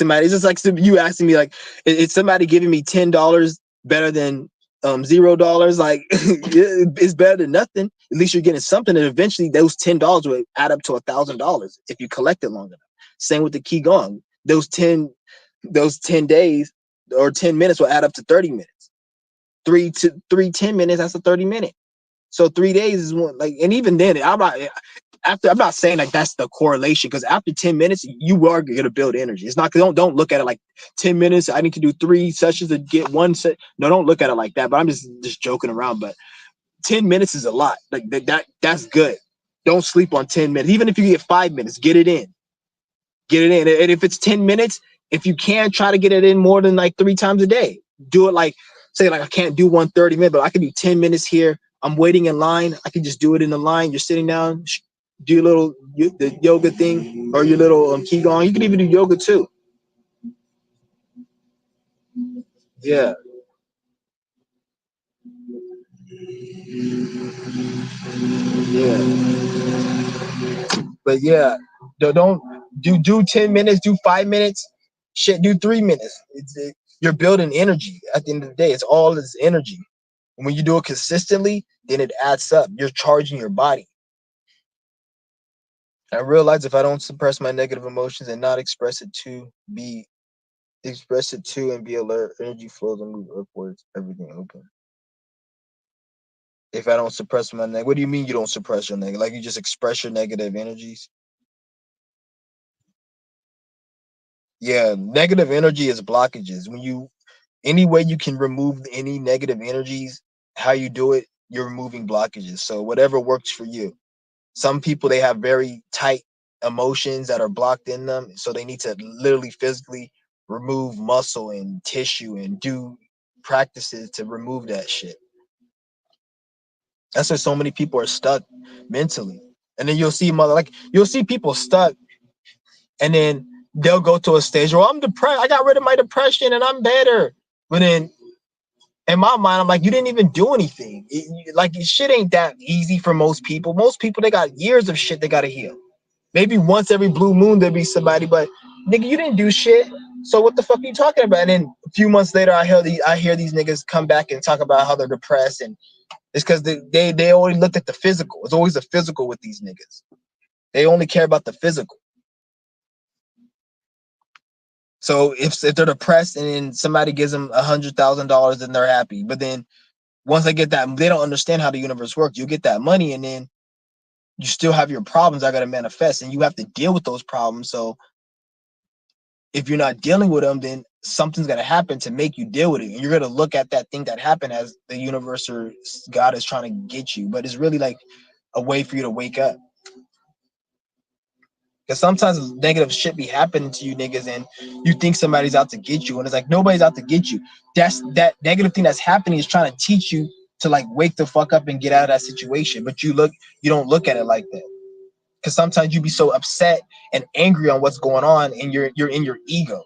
you asking me, like, is somebody giving me $10 better than $0? Like, it's better than nothing. At least you're getting something, and eventually those $10 will add up to $1,000 if you collect it long enough. Same with the Qigong. Those 10 days or 10 minutes will add up to 30 minutes. 10 minutes, that's a 30-minute. So 3 days is one, like, and even then, I'm not saying like that's the correlation, because after 10 minutes, you are gonna build energy. It's not, don't look at it like 10 minutes, I need to do 3 sessions to get 1 set. No, don't look at it like that. But I'm just joking around. But 10 minutes is a lot. Like that's good. Don't sleep on 10 minutes. Even if you get 5 minutes, get it in. Get it in. And if it's 10 minutes, if you can, try to get it in more than like 3 times a day. Do it like, say like I can't do 130 minutes, but I can do 10 minutes here. I'm waiting in line. I can just do it in the line. You're sitting down, do the yoga thing, or your little Qigong. You can even do yoga too. Yeah. Yeah. But yeah, don't do 10 minutes, do 5 minutes, shit, do 3 minutes. You're building energy. At the end of the day, it's all this energy. And when you do it consistently, then it adds up. You're charging your body. I realize if I don't suppress my negative emotions and not express it to and be alert, energy flows and move upwards, everything open. If I don't suppress my negative, what do you mean you don't suppress your negative? Like you just express your negative energies? Yeah, negative energy is blockages. Any way you can remove any negative energies, how you do it, you're removing blockages. So whatever works for you. Some people, they have very tight emotions that are blocked in them, so they need to literally physically remove muscle and tissue and do practices to remove that shit. That's why so many people are stuck mentally. And then you'll see people stuck, and then they'll go to a stage where I'm depressed. I got rid of my depression and I'm better. But then in my mind, I'm like, you didn't even do anything. Shit ain't that easy for most people. Most people, they got years of shit they gotta heal. Maybe once every blue moon there'll be somebody, but nigga, you didn't do shit. So what the fuck are you talking about? And then a few months later, I hear these niggas come back and talk about how they're depressed, and it's because they only looked at the physical. It's always the physical with these niggas. They only care about the physical. So if they're depressed and then somebody gives them $100,000, then they're happy. But then Once they get that, they don't understand how the universe works. You get that money, and then you still have your problems that are gonna manifest, and you have to deal with those problems. So if you're not dealing with them, then something's gonna happen to make you deal with it, and you're gonna look at that thing that happened as the universe or God is trying to get you. But it's really like a way for you to wake up. Because sometimes negative shit be happening to you niggas, and you think somebody's out to get you, and it's like nobody's out to get you. That's that negative thing that's happening is trying to teach you to like wake the fuck up and get out of that situation. But you don't look at it like that. Because sometimes you be so upset and angry on what's going on, and you're in your ego,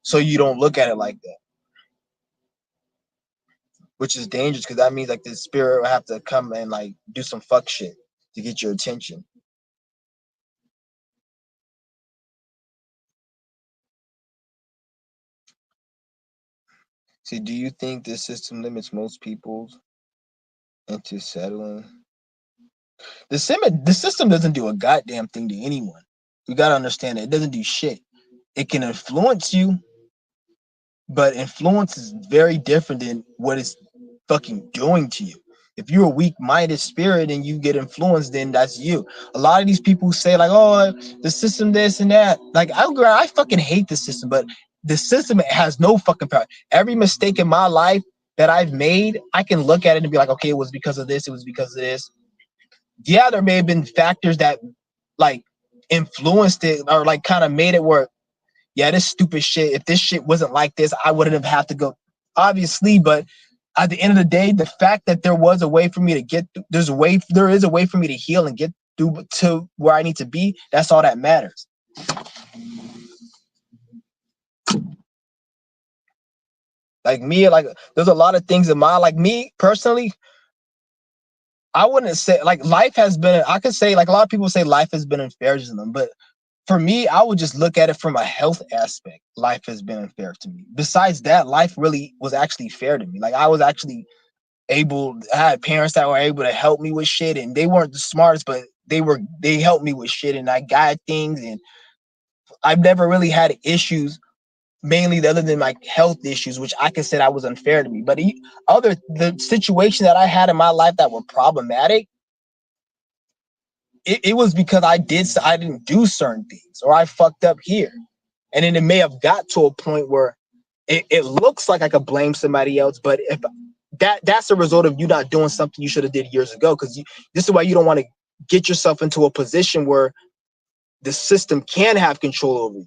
so you don't look at it like that, which is dangerous. Because that means like the spirit will have to come and like do some fuck shit to get your attention. See, do you think this system limits most people into settling? The system doesn't do a goddamn thing to anyone. You gotta understand that it doesn't do shit. It can influence you, but influence is very different than what it's fucking doing to you. If you're a weak-minded spirit and you get influenced, then that's you. A lot of these people say like, "Oh, the system, this and that." Like, I fucking hate the system, but the system has no fucking power. Every mistake in my life that I've made, I can look at it and be like, "Okay, it was because of this. It was because of this." Yeah, there may have been factors that like influenced it or like kind of made it where, yeah, this stupid shit. If this shit wasn't like this, I wouldn't have had to go. Obviously, but at the end of the day, the fact that there was a way for me to get, there is a way for me to heal and get through to where I need to be. That's all that matters. Like me, like there's a lot of things in my, like me personally, I wouldn't say like life has been. I could say like a lot of people say life has been unfair to them, but for me, I would just look at it from a health aspect. Life has been unfair to me. Besides that, life really was actually fair to me. Like I was actually I had parents that were able to help me with shit, and they weren't the smartest, but they helped me with shit, and I got things, and I've never really had issues, mainly other than like health issues, which I consider that was unfair to me. But the situations that I had in my life that were problematic, it was because I didn't do certain things or I fucked up here. And then it may have got to a point where it looks like I could blame somebody else, but if that's a result of you not doing something you should have did years ago. Because this is why you don't want to get yourself into a position where the system can have control over you.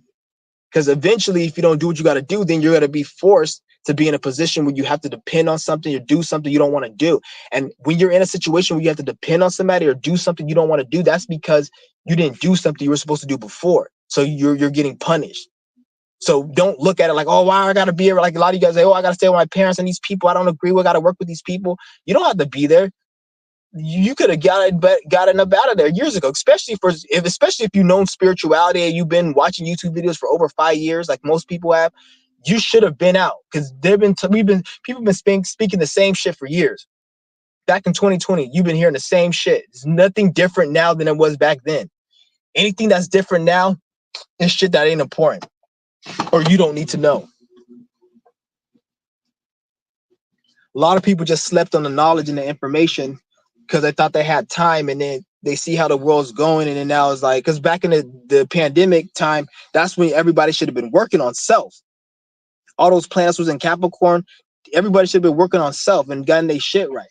Because eventually, if you don't do what you got to do, then you're going to be forced to be in a position where you have to depend on something or do something you don't want to do. And when you're in a situation where you have to depend on somebody or do something you don't want to do, that's because you didn't do something you were supposed to do before. So you're getting punished. So don't look at it like, oh, why I gotta be here. Like a lot of you guys say, oh, I gotta stay with my parents and these people I don't agree with. I gotta work with these people. You don't have to be there. You could have gotten up out of there years ago. Especially if you've known spirituality and you've been watching YouTube videos for over 5 years, like most people have. You should have been out because people been speaking the same shit for years. Back in 2020, you've been hearing the same shit. There's nothing different now than it was back then. Anything that's different now is shit that ain't important or you don't need to know. A lot of people just slept on the knowledge and the information because they thought they had time, and then they see how the world's going, and then now it's like, because back in the pandemic time, that's when everybody should have been working on self. All those planets was in Capricorn. Everybody should have been working on self and gotten their shit right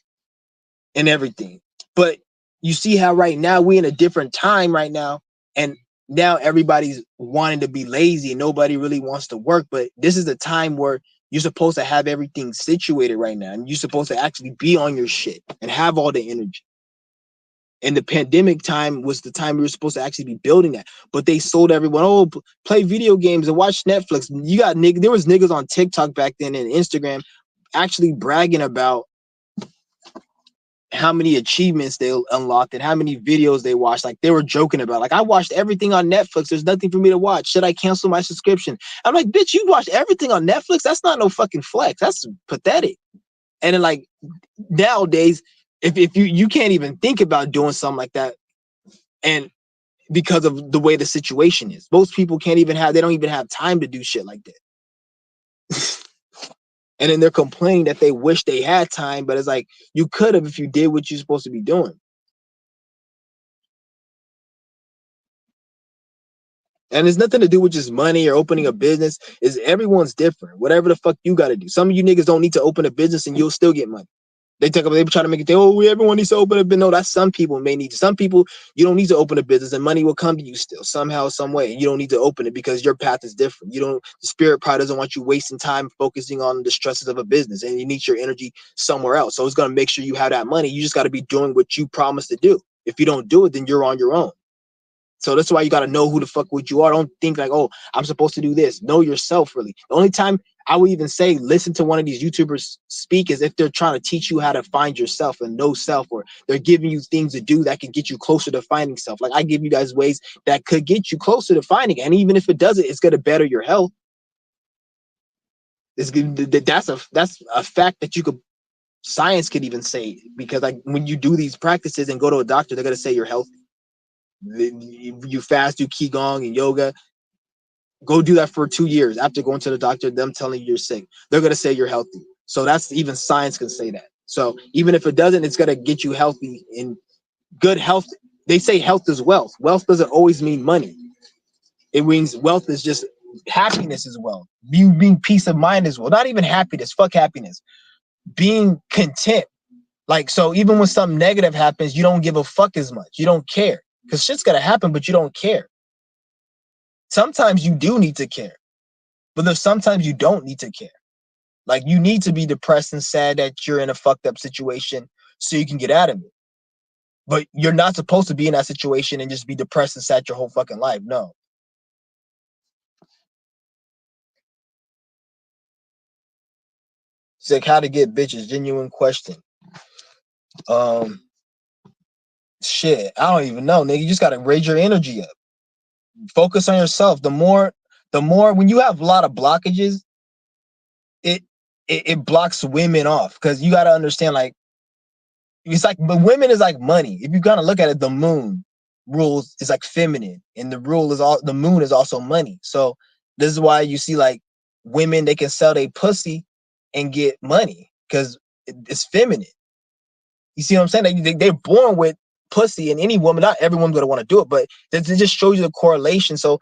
and everything. But you see how right now we in a different time right now, and now everybody's wanting to be lazy and nobody really wants to work. But this is the time where you're supposed to have everything situated right now, and you're supposed to actually be on your shit and have all the energy. And the pandemic time was the time we were supposed to actually be building that. But they sold everyone, oh, play video games and watch Netflix. There was niggas on TikTok back then and Instagram actually bragging about how many achievements they unlocked and how many videos they watched. Like they were joking about, like, I watched everything on Netflix. There's nothing for me to watch. Should I cancel my subscription? I'm like, bitch, you watched everything on Netflix? That's not no fucking flex. That's pathetic. And then like nowadays, if you can't even think about doing something like that, and because of the way the situation is, most people they don't even have time to do shit like that. And then they're complaining that they wish they had time, but it's like you could have if you did what you're supposed to be doing. And it's nothing to do with just money or opening a business. Is everyone's different. Whatever the fuck you got to do. Some of you niggas don't need to open a business and you'll still get money. They try to make it think, oh, everyone needs to open a business. No, that's some people may need to. Some people, you don't need to open a business and money will come to you still somehow, some way. And you don't need to open it because your path is different. You don't, the spirit probably doesn't want you wasting time focusing on the stresses of a business, and you need your energy somewhere else. So it's going to make sure you have that money. You just got to be doing what you promised to do. If you don't do it, then you're on your own. So that's why you got to know who the fuck what you are. Don't think like, oh, I'm supposed to do this. Know yourself, really. The only time I would even say listen to one of these YouTubers speak is if they're trying to teach you how to find yourself and know self, or they're giving you things to do that can get you closer to finding self. Like I give you guys ways that could get you closer to finding it. And even if it doesn't, it's going to better your health. That's a fact that you could, science could even say, because like when you do these practices and go to a doctor, they're going to say you're healthy. You fast, do qigong and yoga. Go do that for 2 years after going to the doctor, them telling you you're sick. They're going to say you're healthy. So that's, even science can say that. So even if it doesn't, it's going to get you healthy. In good health, they say health is wealth. Wealth doesn't always mean money. It means wealth is just happiness as well. You being peace of mind as well. Not even happiness. Fuck happiness. Being content. Like, so even when something negative happens, you don't give a fuck as much. You don't care. Because shit's going to happen, but you don't care. Sometimes you do need to care. But there's sometimes you don't need to care. Like you need to be depressed and sad that you're in a fucked up situation so you can get out of it. But you're not supposed to be in that situation and just be depressed and sad your whole fucking life. No. It's like how to get bitches. Genuine question. Shit. I don't even know, nigga. You just gotta raise your energy up. Focus on yourself. The more when you have a lot of blockages, it blocks women off, because you gotta understand, like, it's like, but women is like money. If you kind of look at it, the moon rules is like feminine, and the moon is also money. So this is why you see like women, they can sell their pussy and get money because it's feminine. You see what I'm saying? They're born with pussy, and any woman, not everyone's gonna want to do it, but it just shows you the correlation. So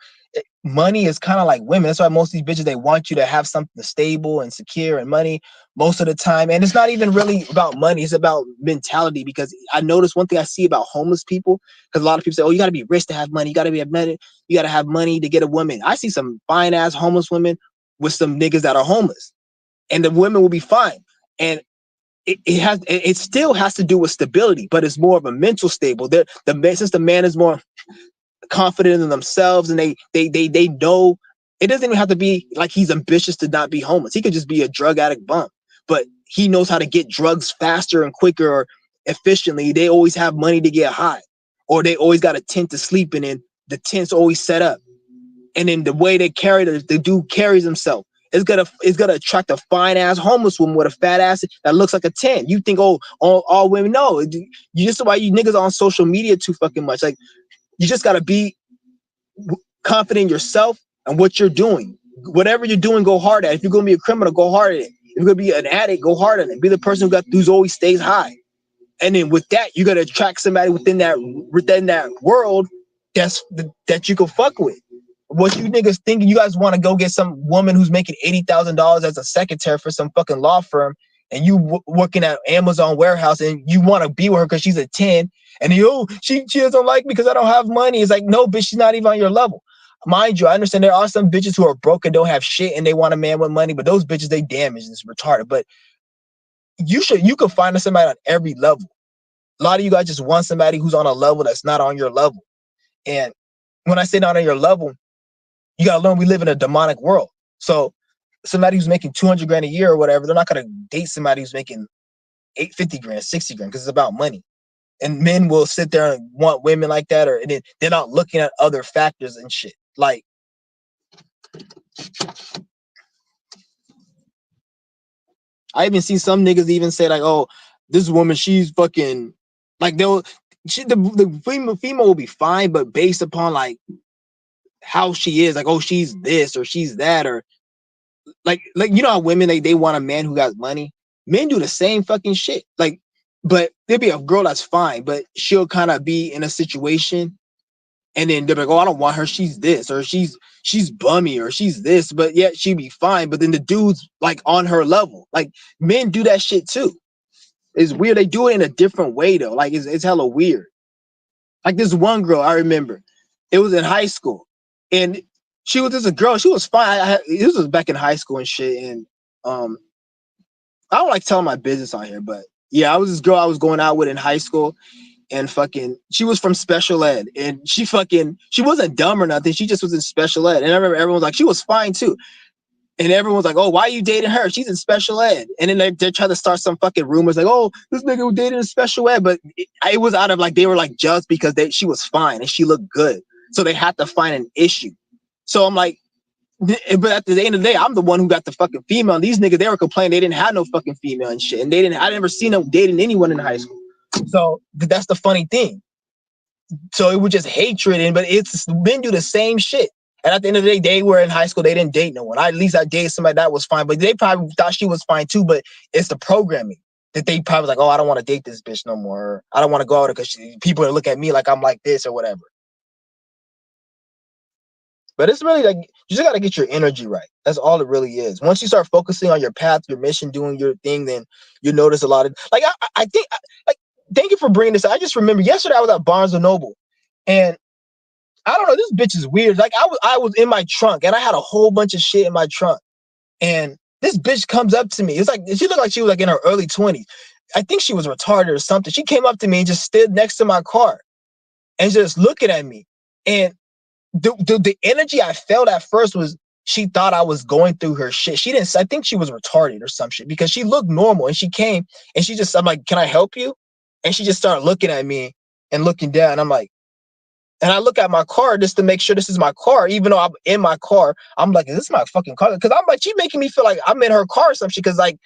money is kind of like women. That's why most of these bitches, they want you to have something stable and secure and money most of the time. And it's not even really about money. It's about mentality. Because I noticed one thing I see about homeless people, because a lot of people say, oh, you got to be rich to have money. You got to be money. You got to have money to get a woman. I see some fine ass homeless women with some niggas that are homeless, and the women will be fine. And it still has to do with stability, but it's more of a mental stable. Since the man is more confident in themselves, and they know, it doesn't even have to be like he's ambitious to not be homeless. He could just be a drug addict bum, but he knows how to get drugs faster and quicker or efficiently. They always have money to get high, or they always got a tent to sleep in, and the tent's always set up. And then the way they carry the dude carries himself, it's gonna attract a fine ass homeless woman with a fat ass that looks like a tent. You think, oh, all women? No, you just, why you niggas on social media too fucking much. Like, you just gotta be confident in yourself and what you're doing. Whatever you're doing, go hard at it. If you're gonna be a criminal, go hard at it. If you're gonna be an addict, go hard at it. Be the person who's always stays high. And then with that, you gotta attract somebody within that world that you can fuck with. What you niggas thinking? You guys want to go get some woman who's making $80,000 as a secretary for some fucking law firm, and you working at Amazon warehouse, and you want to be with her because she's a 10, and she doesn't like me because I don't have money. It's like, no, bitch, she's not even on your level. Mind you, I understand there are some bitches who are broke and don't have shit, and they want a man with money, but those bitches, they damaged and it's retarded. But you could find somebody on every level. A lot of you guys just want somebody who's on a level that's not on your level. And when I say not on your level, you gotta learn we live in a demonic world. So somebody who's making 200 grand a year or whatever, they're not gonna date somebody who's making 50 grand, 60 grand, because it's about money. And men will sit there and want women like that, or and they're not looking at other factors and shit. Like, I even see some niggas even say like, oh, this woman, she's fucking, like, the female will be fine, but based upon like how she is, like, oh, she's this or she's that, or like you know how women they want a man who got money. Men do the same fucking shit. Like, but there'd be a girl that's fine, but she'll kind of be in a situation, and then they're like, "Oh, I don't want her. She's this, or she's bummy, or she's this." But yet she'd be fine. But then the dude's like on her level. Like men do that shit too. It's weird. They do it in a different way though. Like it's hella weird. Like this one girl I remember, it was in high school, and she was just a girl. She was fine. This was back in high school and shit. And um, I don't like telling my business on here, but yeah, I was this girl I was going out with in high school, and fucking, she was from special ed, and she wasn't dumb or nothing. She just was in special ed, and I remember everyone was like, she was fine too. And everyone's like, "Oh, why are you dating her? She's in special ed." And then they're trying to start some fucking rumors like, "Oh, this nigga was dating in special ed." But it was out of like, they were like just because she was fine and she looked good. So they had to find an issue. So I'm like, but at the end of the day, I'm the one who got the fucking female. And these niggas, they were complaining they didn't have no fucking female and shit. And I never seen them dating anyone in high school. So that's the funny thing. So it was just hatred, but it's men do the same shit. And at the end of the day, they were in high school. They didn't date no one. At least I dated somebody that was fine, but they probably thought she was fine too. But it's the programming that they probably like, "Oh, I don't want to date this bitch no more. Or, I don't want to go out because people are look at me like I'm like this or whatever." But it's really like, you just got to get your energy right. That's all it really is. Once you start focusing on your path, your mission, doing your thing, then you notice a lot of like, I think like, thank you for bringing this up. I just remember yesterday I was at Barnes and Noble, and I don't know, this bitch is weird. Like I was in my trunk and I had a whole bunch of shit in my trunk. And this bitch comes up to me. It's like she looked like she was like in her early 20s. I think she was retarded or something. She came up to me and just stood next to my car and just looking at me. And the energy I felt at first was she thought I was going through her shit. She didn't, I think she was retarded or some shit because she looked normal, and she came and I'm like, "Can I help you?" And she just started looking at me and looking down. I'm like, and I look at my car just to make sure this is my car, even though I'm in my car. I'm like, "Is this my fucking car?" Because I'm like, she making me feel like I'm in her car or some shit. Because like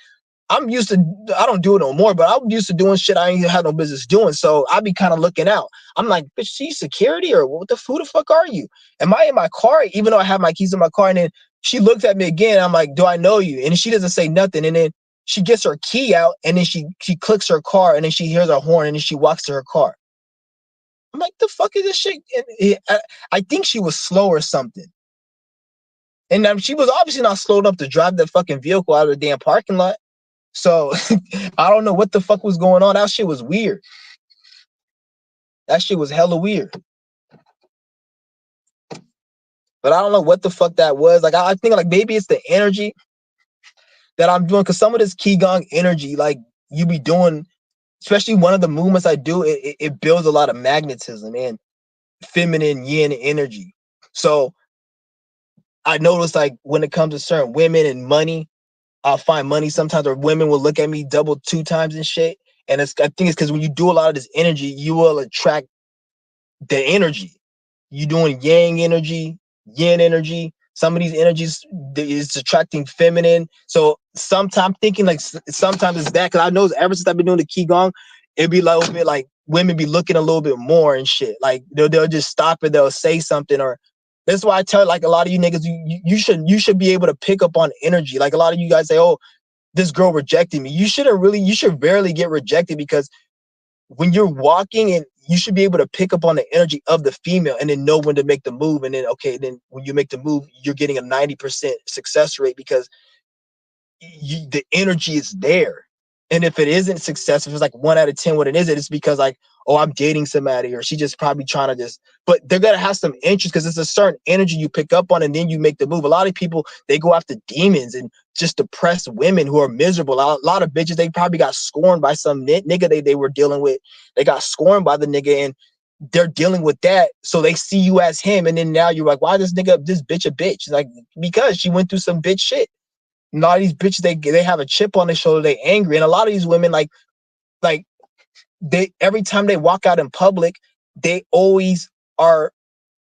I'm used to, I don't do it no more, but I'm used to doing shit I ain't had no business doing. So I be kind of looking out. I'm like, "Bitch, she security or what who the fuck are you? Am I in my car?" Even though I have my keys in my car. And then she looked at me again. I'm like, "Do I know you?" And she doesn't say nothing. And then she gets her key out, and then she clicks her car, and then she hears a horn, and then she walks to her car. I'm like, "The fuck is this shit?" And I think she was slow or something. And she was obviously not slowed up to drive that fucking vehicle out of the damn parking lot. So I don't know what the fuck was going on. That shit was weird. That shit was hella weird. But I don't know what the fuck that was. Like I think like maybe it's the energy that I'm doing, because some of this Qigong energy, like you be doing, especially one of the movements I do, it builds a lot of magnetism and feminine yin energy. So I noticed like when it comes to certain women and money, I'll find money sometimes, or women will look at me double, two times and shit. And I think it's because when you do a lot of this energy, you will attract the energy. You doing yang energy, yin energy. Some of these energies is attracting feminine. So sometimes thinking like sometimes it's that, because I know ever since I've been doing the qigong, it'd be like a little bit like women be looking a little bit more and shit. Like they'll just stop and they'll say something. Or that's why I tell like a lot of you niggas, you should be able to pick up on energy. Like a lot of you guys say, "Oh, this girl rejected me." You should rarely get rejected, because when you're walking, and you should be able to pick up on the energy of the female and then know when to make the move. And then, okay, then when you make the move, you're getting a 90% success rate, because the energy is there. And if it isn't successful, if it's like 1 out of 10, what it is, it's because like, "Oh, I'm dating somebody," or she just probably trying to just, but they're going to have some interest, because it's a certain energy you pick up on and then you make the move. A lot of people, they go after demons and just depressed women who are miserable. A lot of bitches, they probably got scorned by some nigga they were dealing with. They got scorned by the nigga, and they're dealing with that. So they see you as him. And then now you're like, "Why this bitch a bitch?" Like, because she went through some bitch shit. A lot of these bitches, they have a chip on their shoulder. They angry, and a lot of these women, like they, every time they walk out in public, they always are.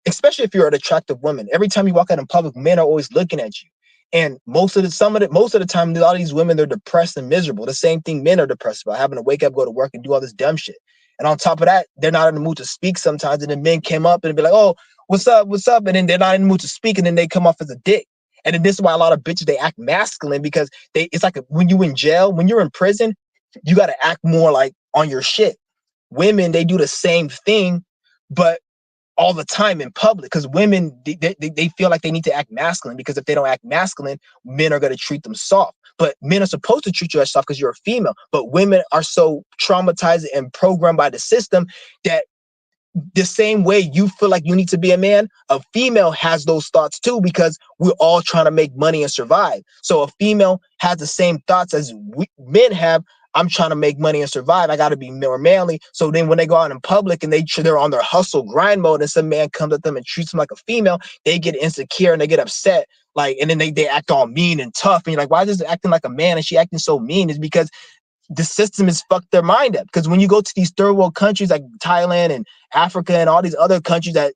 Especially if you're an attractive woman, every time you walk out in public, men are always looking at you. And most of the time, a lot of these women, they're depressed and miserable. The same thing men are depressed about, having to wake up, go to work, and do all this dumb shit. And on top of that, they're not in the mood to speak sometimes. And then men came up and be like, "Oh, what's up? What's up?" And then they're not in the mood to speak, and then they come off as a dick. And then this is why a lot of bitches, they act masculine, because it's like when you in jail, when you're in prison, you got to act more like on your shit. Women, they do the same thing, but all the time in public, because women, they feel like they need to act masculine, because if they don't act masculine, men are going to treat them soft. But men are supposed to treat you as soft because you're a female. But women are so traumatized and programmed by the system that the same way you feel like you need to be a man, a female has those thoughts too, because we're all trying to make money and survive. So a female has the same thoughts as men have. I'm trying to make money and survive. I got to be more manly. So then when they go out in public and they're on their hustle grind mode, and some man comes at them and treats them like a female, they get insecure and they get upset. Like, and then they act all mean and tough. And you're like, why is this acting like a man and she acting so mean? Is because the system has fucked their mind up. Because when you go to these third world countries like Thailand and Africa and all these other countries that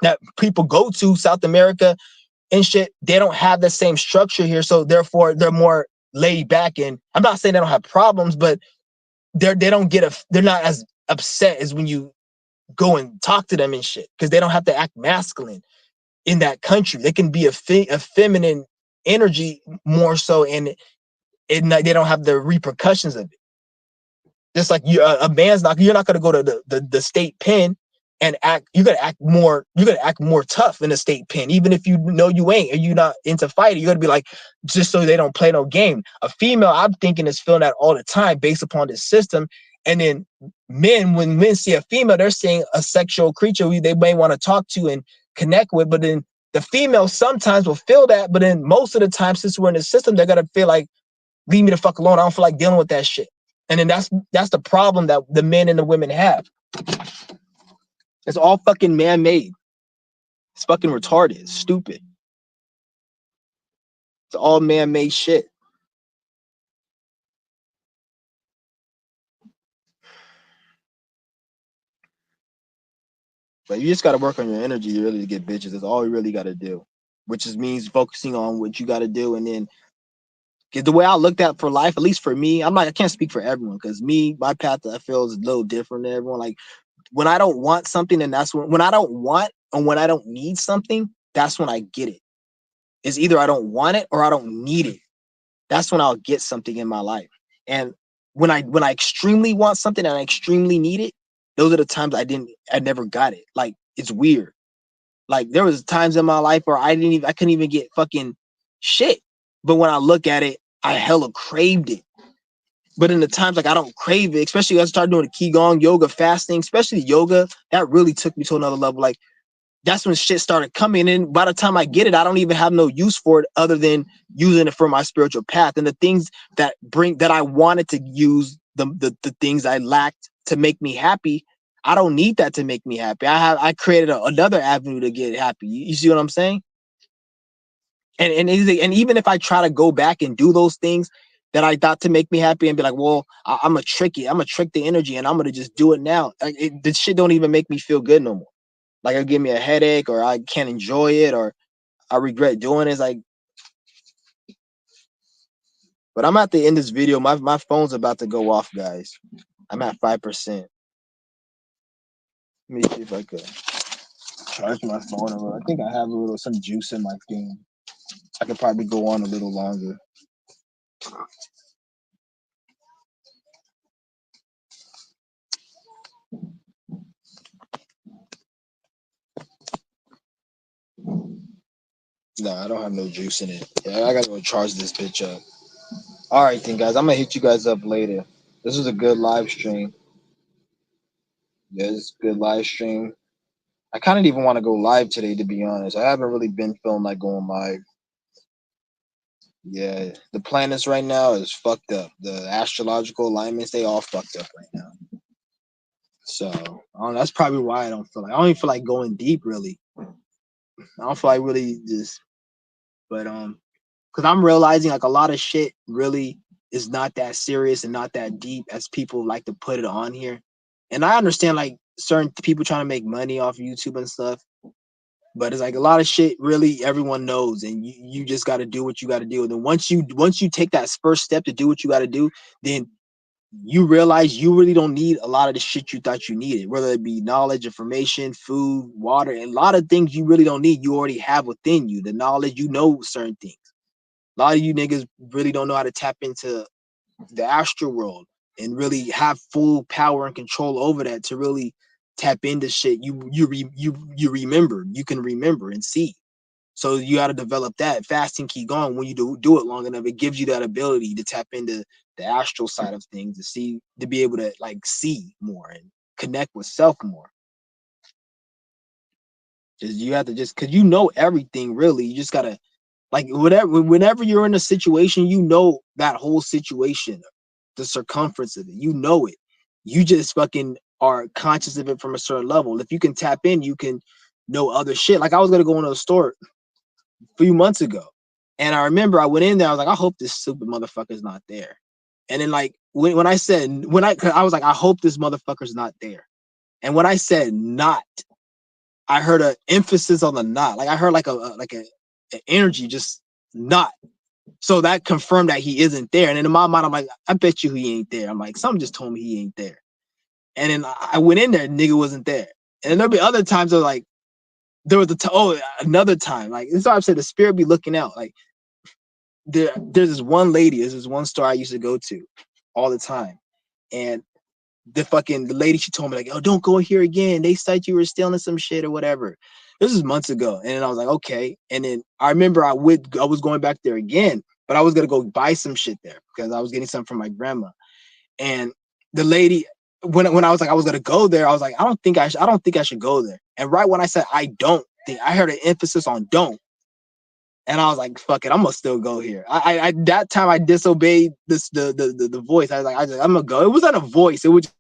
that people go to, South America and shit, they don't have the same structure here. So therefore, they're more laid back. And I'm not saying they don't have problems, but they're not as upset as when you go and talk to them and shit, because they don't have to act masculine in that country. They can be a feminine energy more so, and they don't have the repercussions of it. Just like a man's you're not gonna go to the state pen and act. You're gonna act more. You're gonna act more tough in the state pen, even if you know you ain't and you're not into fighting. You're gonna be like, just so they don't play no game. A female, I'm thinking, is feeling that all the time based upon this system. And then when men see a female, they're seeing a sexual creature they may want to talk to and connect with. But then the female sometimes will feel that. But then most of the time, since we're in the system, they're gonna feel like, leave me the fuck alone. I don't feel like dealing with that shit. And then that's the problem that the men and the women have. It's all fucking man-made. It's fucking retarded. It's stupid. It's all man-made shit. But you just got to work on your energy really to get bitches. That's all you really got to do, which means focusing on what you got to do. And then, because the way I looked at for life, at least for me, I can't speak for everyone, because my path that I feel is a little different than everyone. Like, when I don't want something, and that's when I don't want and when I don't need something, that's when I get it. It's either I don't want it or I don't need it. That's when I'll get something in my life. And when I extremely want something and I extremely need it, those are the times I never got it. Like, it's weird. Like, there was times in my life where I couldn't even get fucking shit. But when I look at it, I hella craved it. But in the times like I don't crave it, especially as I started doing the Qigong, yoga, fasting, especially yoga, that really took me to another level. Like, that's when shit started coming in. By the time I get it, I don't even have no use for it other than using it for my spiritual path. And the things that I wanted to use, the things I lacked to make me happy, I don't need that to make me happy. I created another avenue to get happy. You see what I'm saying? And even if I try to go back and do those things that I thought to make me happy and be like, well, I'm gonna trick it. I'm gonna trick the energy and I'm gonna just do it now. Like, this shit don't even make me feel good no more. Like, it'll give me a headache, or I can't enjoy it, or I regret doing it. It's like, but I'm at the end of this video. My phone's about to go off, guys. I'm at 5%. Let me see if I could charge my phone a little. I think I have some juice in my thing. I could probably go on a little longer. No, I don't have no juice in it. Yeah, I gotta go charge this bitch up. All right, then, guys. I'm gonna hit you guys up later. This was a good live stream. Yeah, this is a good live stream. I kind of even want to go live today, to be honest. I haven't really been feeling like going live. Yeah, the planets right now is fucked up. The astrological alignments, they all fucked up right now. So that's probably why I don't even feel like going deep, really. I don't feel like really just, but because I'm realizing like a lot of shit really is not that serious and not that deep as people like to put it on here. And I understand like certain people trying to make money off YouTube and stuff, but it's like a lot of shit really everyone knows, and you just got to do what you got to do. And then once you take that first step to do what you got to do, then you realize you really don't need a lot of the shit you thought you needed, whether it be knowledge, information, food, water, and a lot of things you really don't need. You already have within you the knowledge. You know certain things. A lot of you niggas really don't know how to tap into the astral world and really have full power and control over that to really tap into shit you remember, you can remember and see. So you got to develop that fast and keep going. When you do it long enough, it gives you that ability to tap into the astral side of things, to see, to be able to like see more and connect with self more. Just you have to just, because you know everything really. You just gotta, like, whenever you're in a situation, you know that whole situation, the circumference of it, you know it. You just fucking are conscious of it from a certain level. If you can tap in, you can know other shit. Like I was gonna go into a store a few months ago, and I remember I went in there. I was like, I hope this stupid motherfucker's not there. And then like when I said I was like, I hope this motherfucker's not there. And when I said not, I heard an emphasis on the not. Like I heard like a energy just not. So that confirmed that he isn't there. And then in my mind, I'm like, I bet you he ain't there. I'm like, something just told me he ain't there. And then I went in there, nigga wasn't there. And then there'll be other times where like there was another time. Like this is why I said the spirit be looking out. Like there's this one lady, there's this one store I used to go to all the time. And the lady, she told me like, oh, don't go here again. They said you were stealing some shit or whatever. This was months ago. And then I was like, okay. And then I remember I was going back there again, but I was gonna go buy some shit there because I was getting something from my grandma. And the lady, when I was like I was gonna go there, I was like, I don't think I should go there. And right when I said I don't think, I heard an emphasis on don't. And I was like, fuck it, I'm gonna still go here. I that time I disobeyed the voice. I was like, I'm gonna go. It wasn't a voice, it was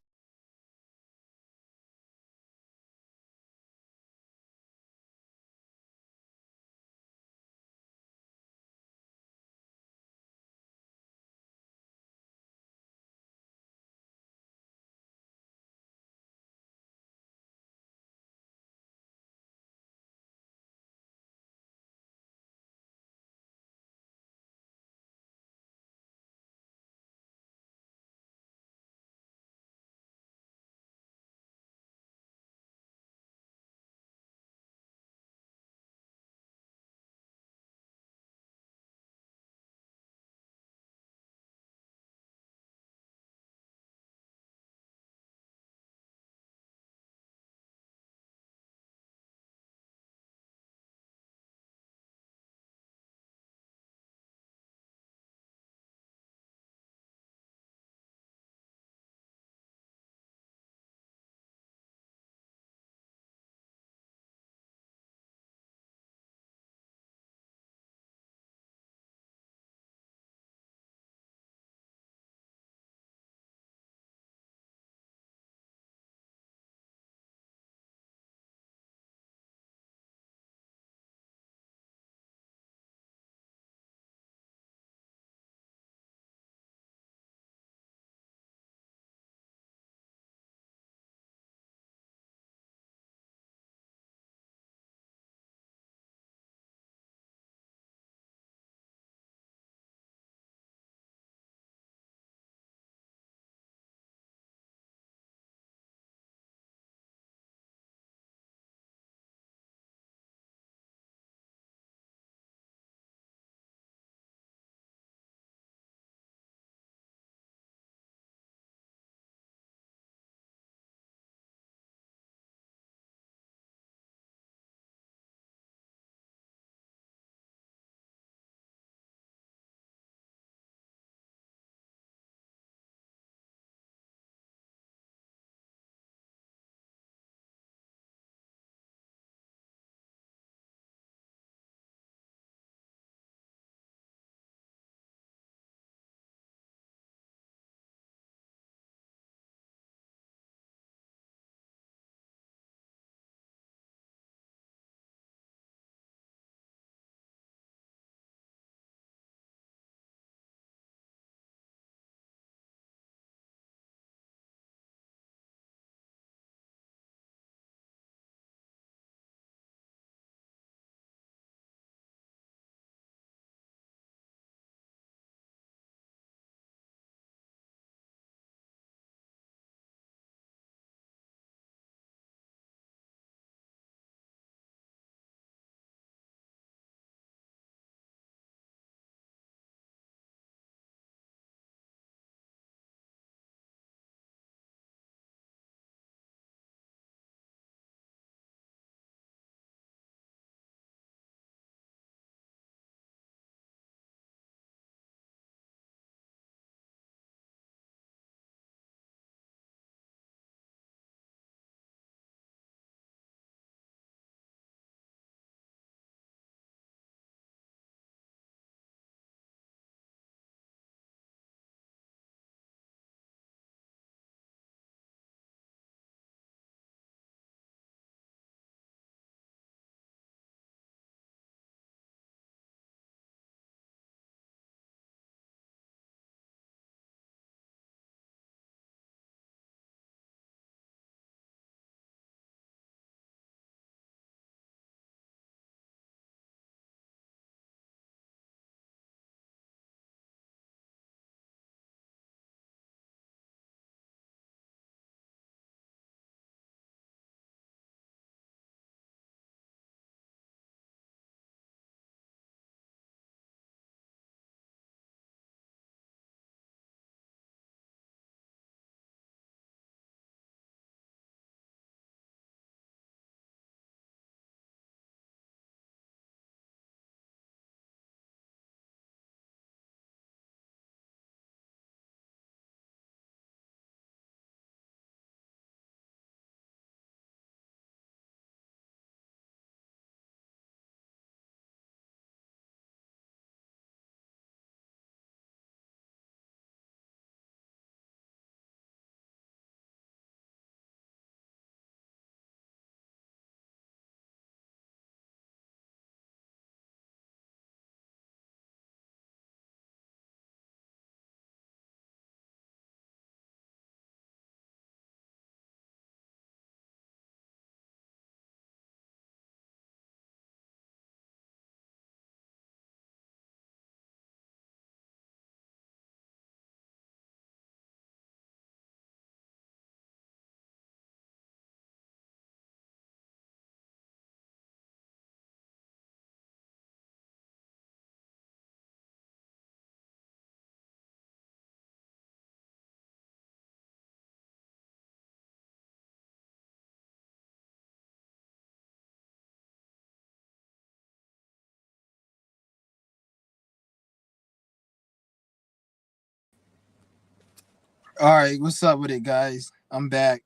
All right, what's up with it, guys? I'm back.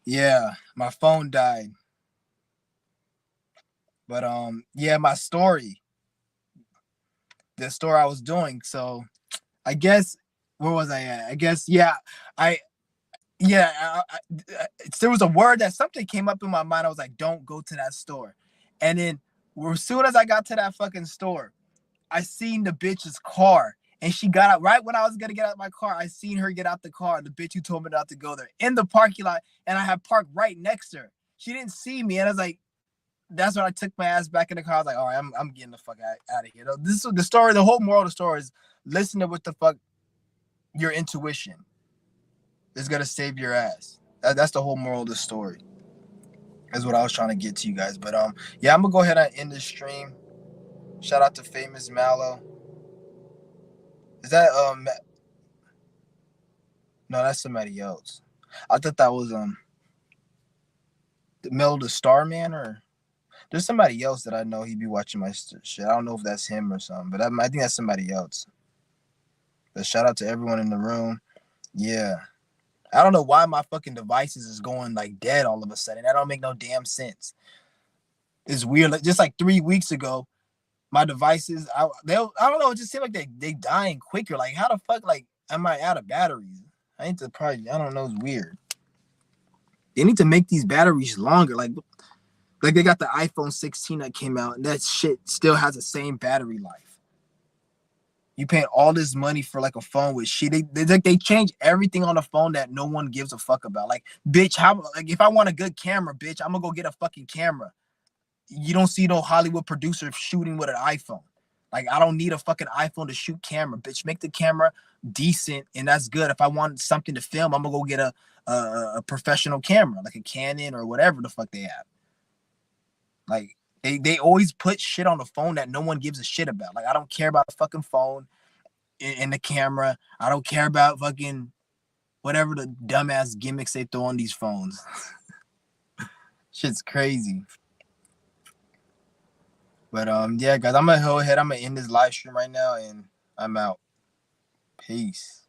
Yeah, my phone died, but yeah, my story, the story I was doing. So I guess where was I at? I guess I yeah, there was a word that something came up in my mind. I was like, don't go to that store, and then as soon as I got to that fucking store, I seen the bitch's car. And she got out right when I was gonna get out of my car. I seen her get out the car. The bitch who told me not to go there in the parking lot, and I had parked right next to her. She didn't see me, and I was like, "That's when I took my ass back in the car." I was like, "All right, I'm getting the fuck out of here." This is the story. The whole moral of the story is listen to what the fuck your intuition is gonna save your ass. That's the whole moral of the story. Is what I was trying to get to you guys. But yeah, I'm gonna go ahead and end this stream. Shout out to Famous Mallow. Is that No, that's somebody else. I thought that was Mel the Starman, or there's somebody else that I know he be watching my shit. I don't know if that's him or something, but I think that's somebody else. But shout out to everyone in the room. Yeah. I don't know why my fucking devices is going like dead all of a sudden. That don't make no damn sense. It's weird. Like, just like 3 weeks ago, my devices, I don't know. It just seemed like they dying quicker. Like how the fuck like am I out of batteries? I need to probably I don't know. It's weird. They need to make these batteries longer. Like they got the iPhone 16 that came out, and that shit still has the same battery life. You paying all this money for like a phone with shit. They change everything on the phone that no one gives a fuck about. Like, bitch, how like if I want a good camera, bitch, I'm gonna go get a fucking camera. You don't see no Hollywood producer shooting with an iPhone. Like, I don't need a fucking iPhone to shoot camera, bitch. Make the camera decent, and that's good. If I want something to film, I'm gonna go get a professional camera, like a Canon or whatever the fuck they have. Like they always put shit on the phone that no one gives a shit about. Like I don't care about the fucking phone in the camera. I don't care about fucking whatever the dumbass gimmicks they throw on these phones. Shit's crazy. But yeah, guys, I'm gonna go ahead. I'm gonna end this live stream right now, and I'm out. Peace.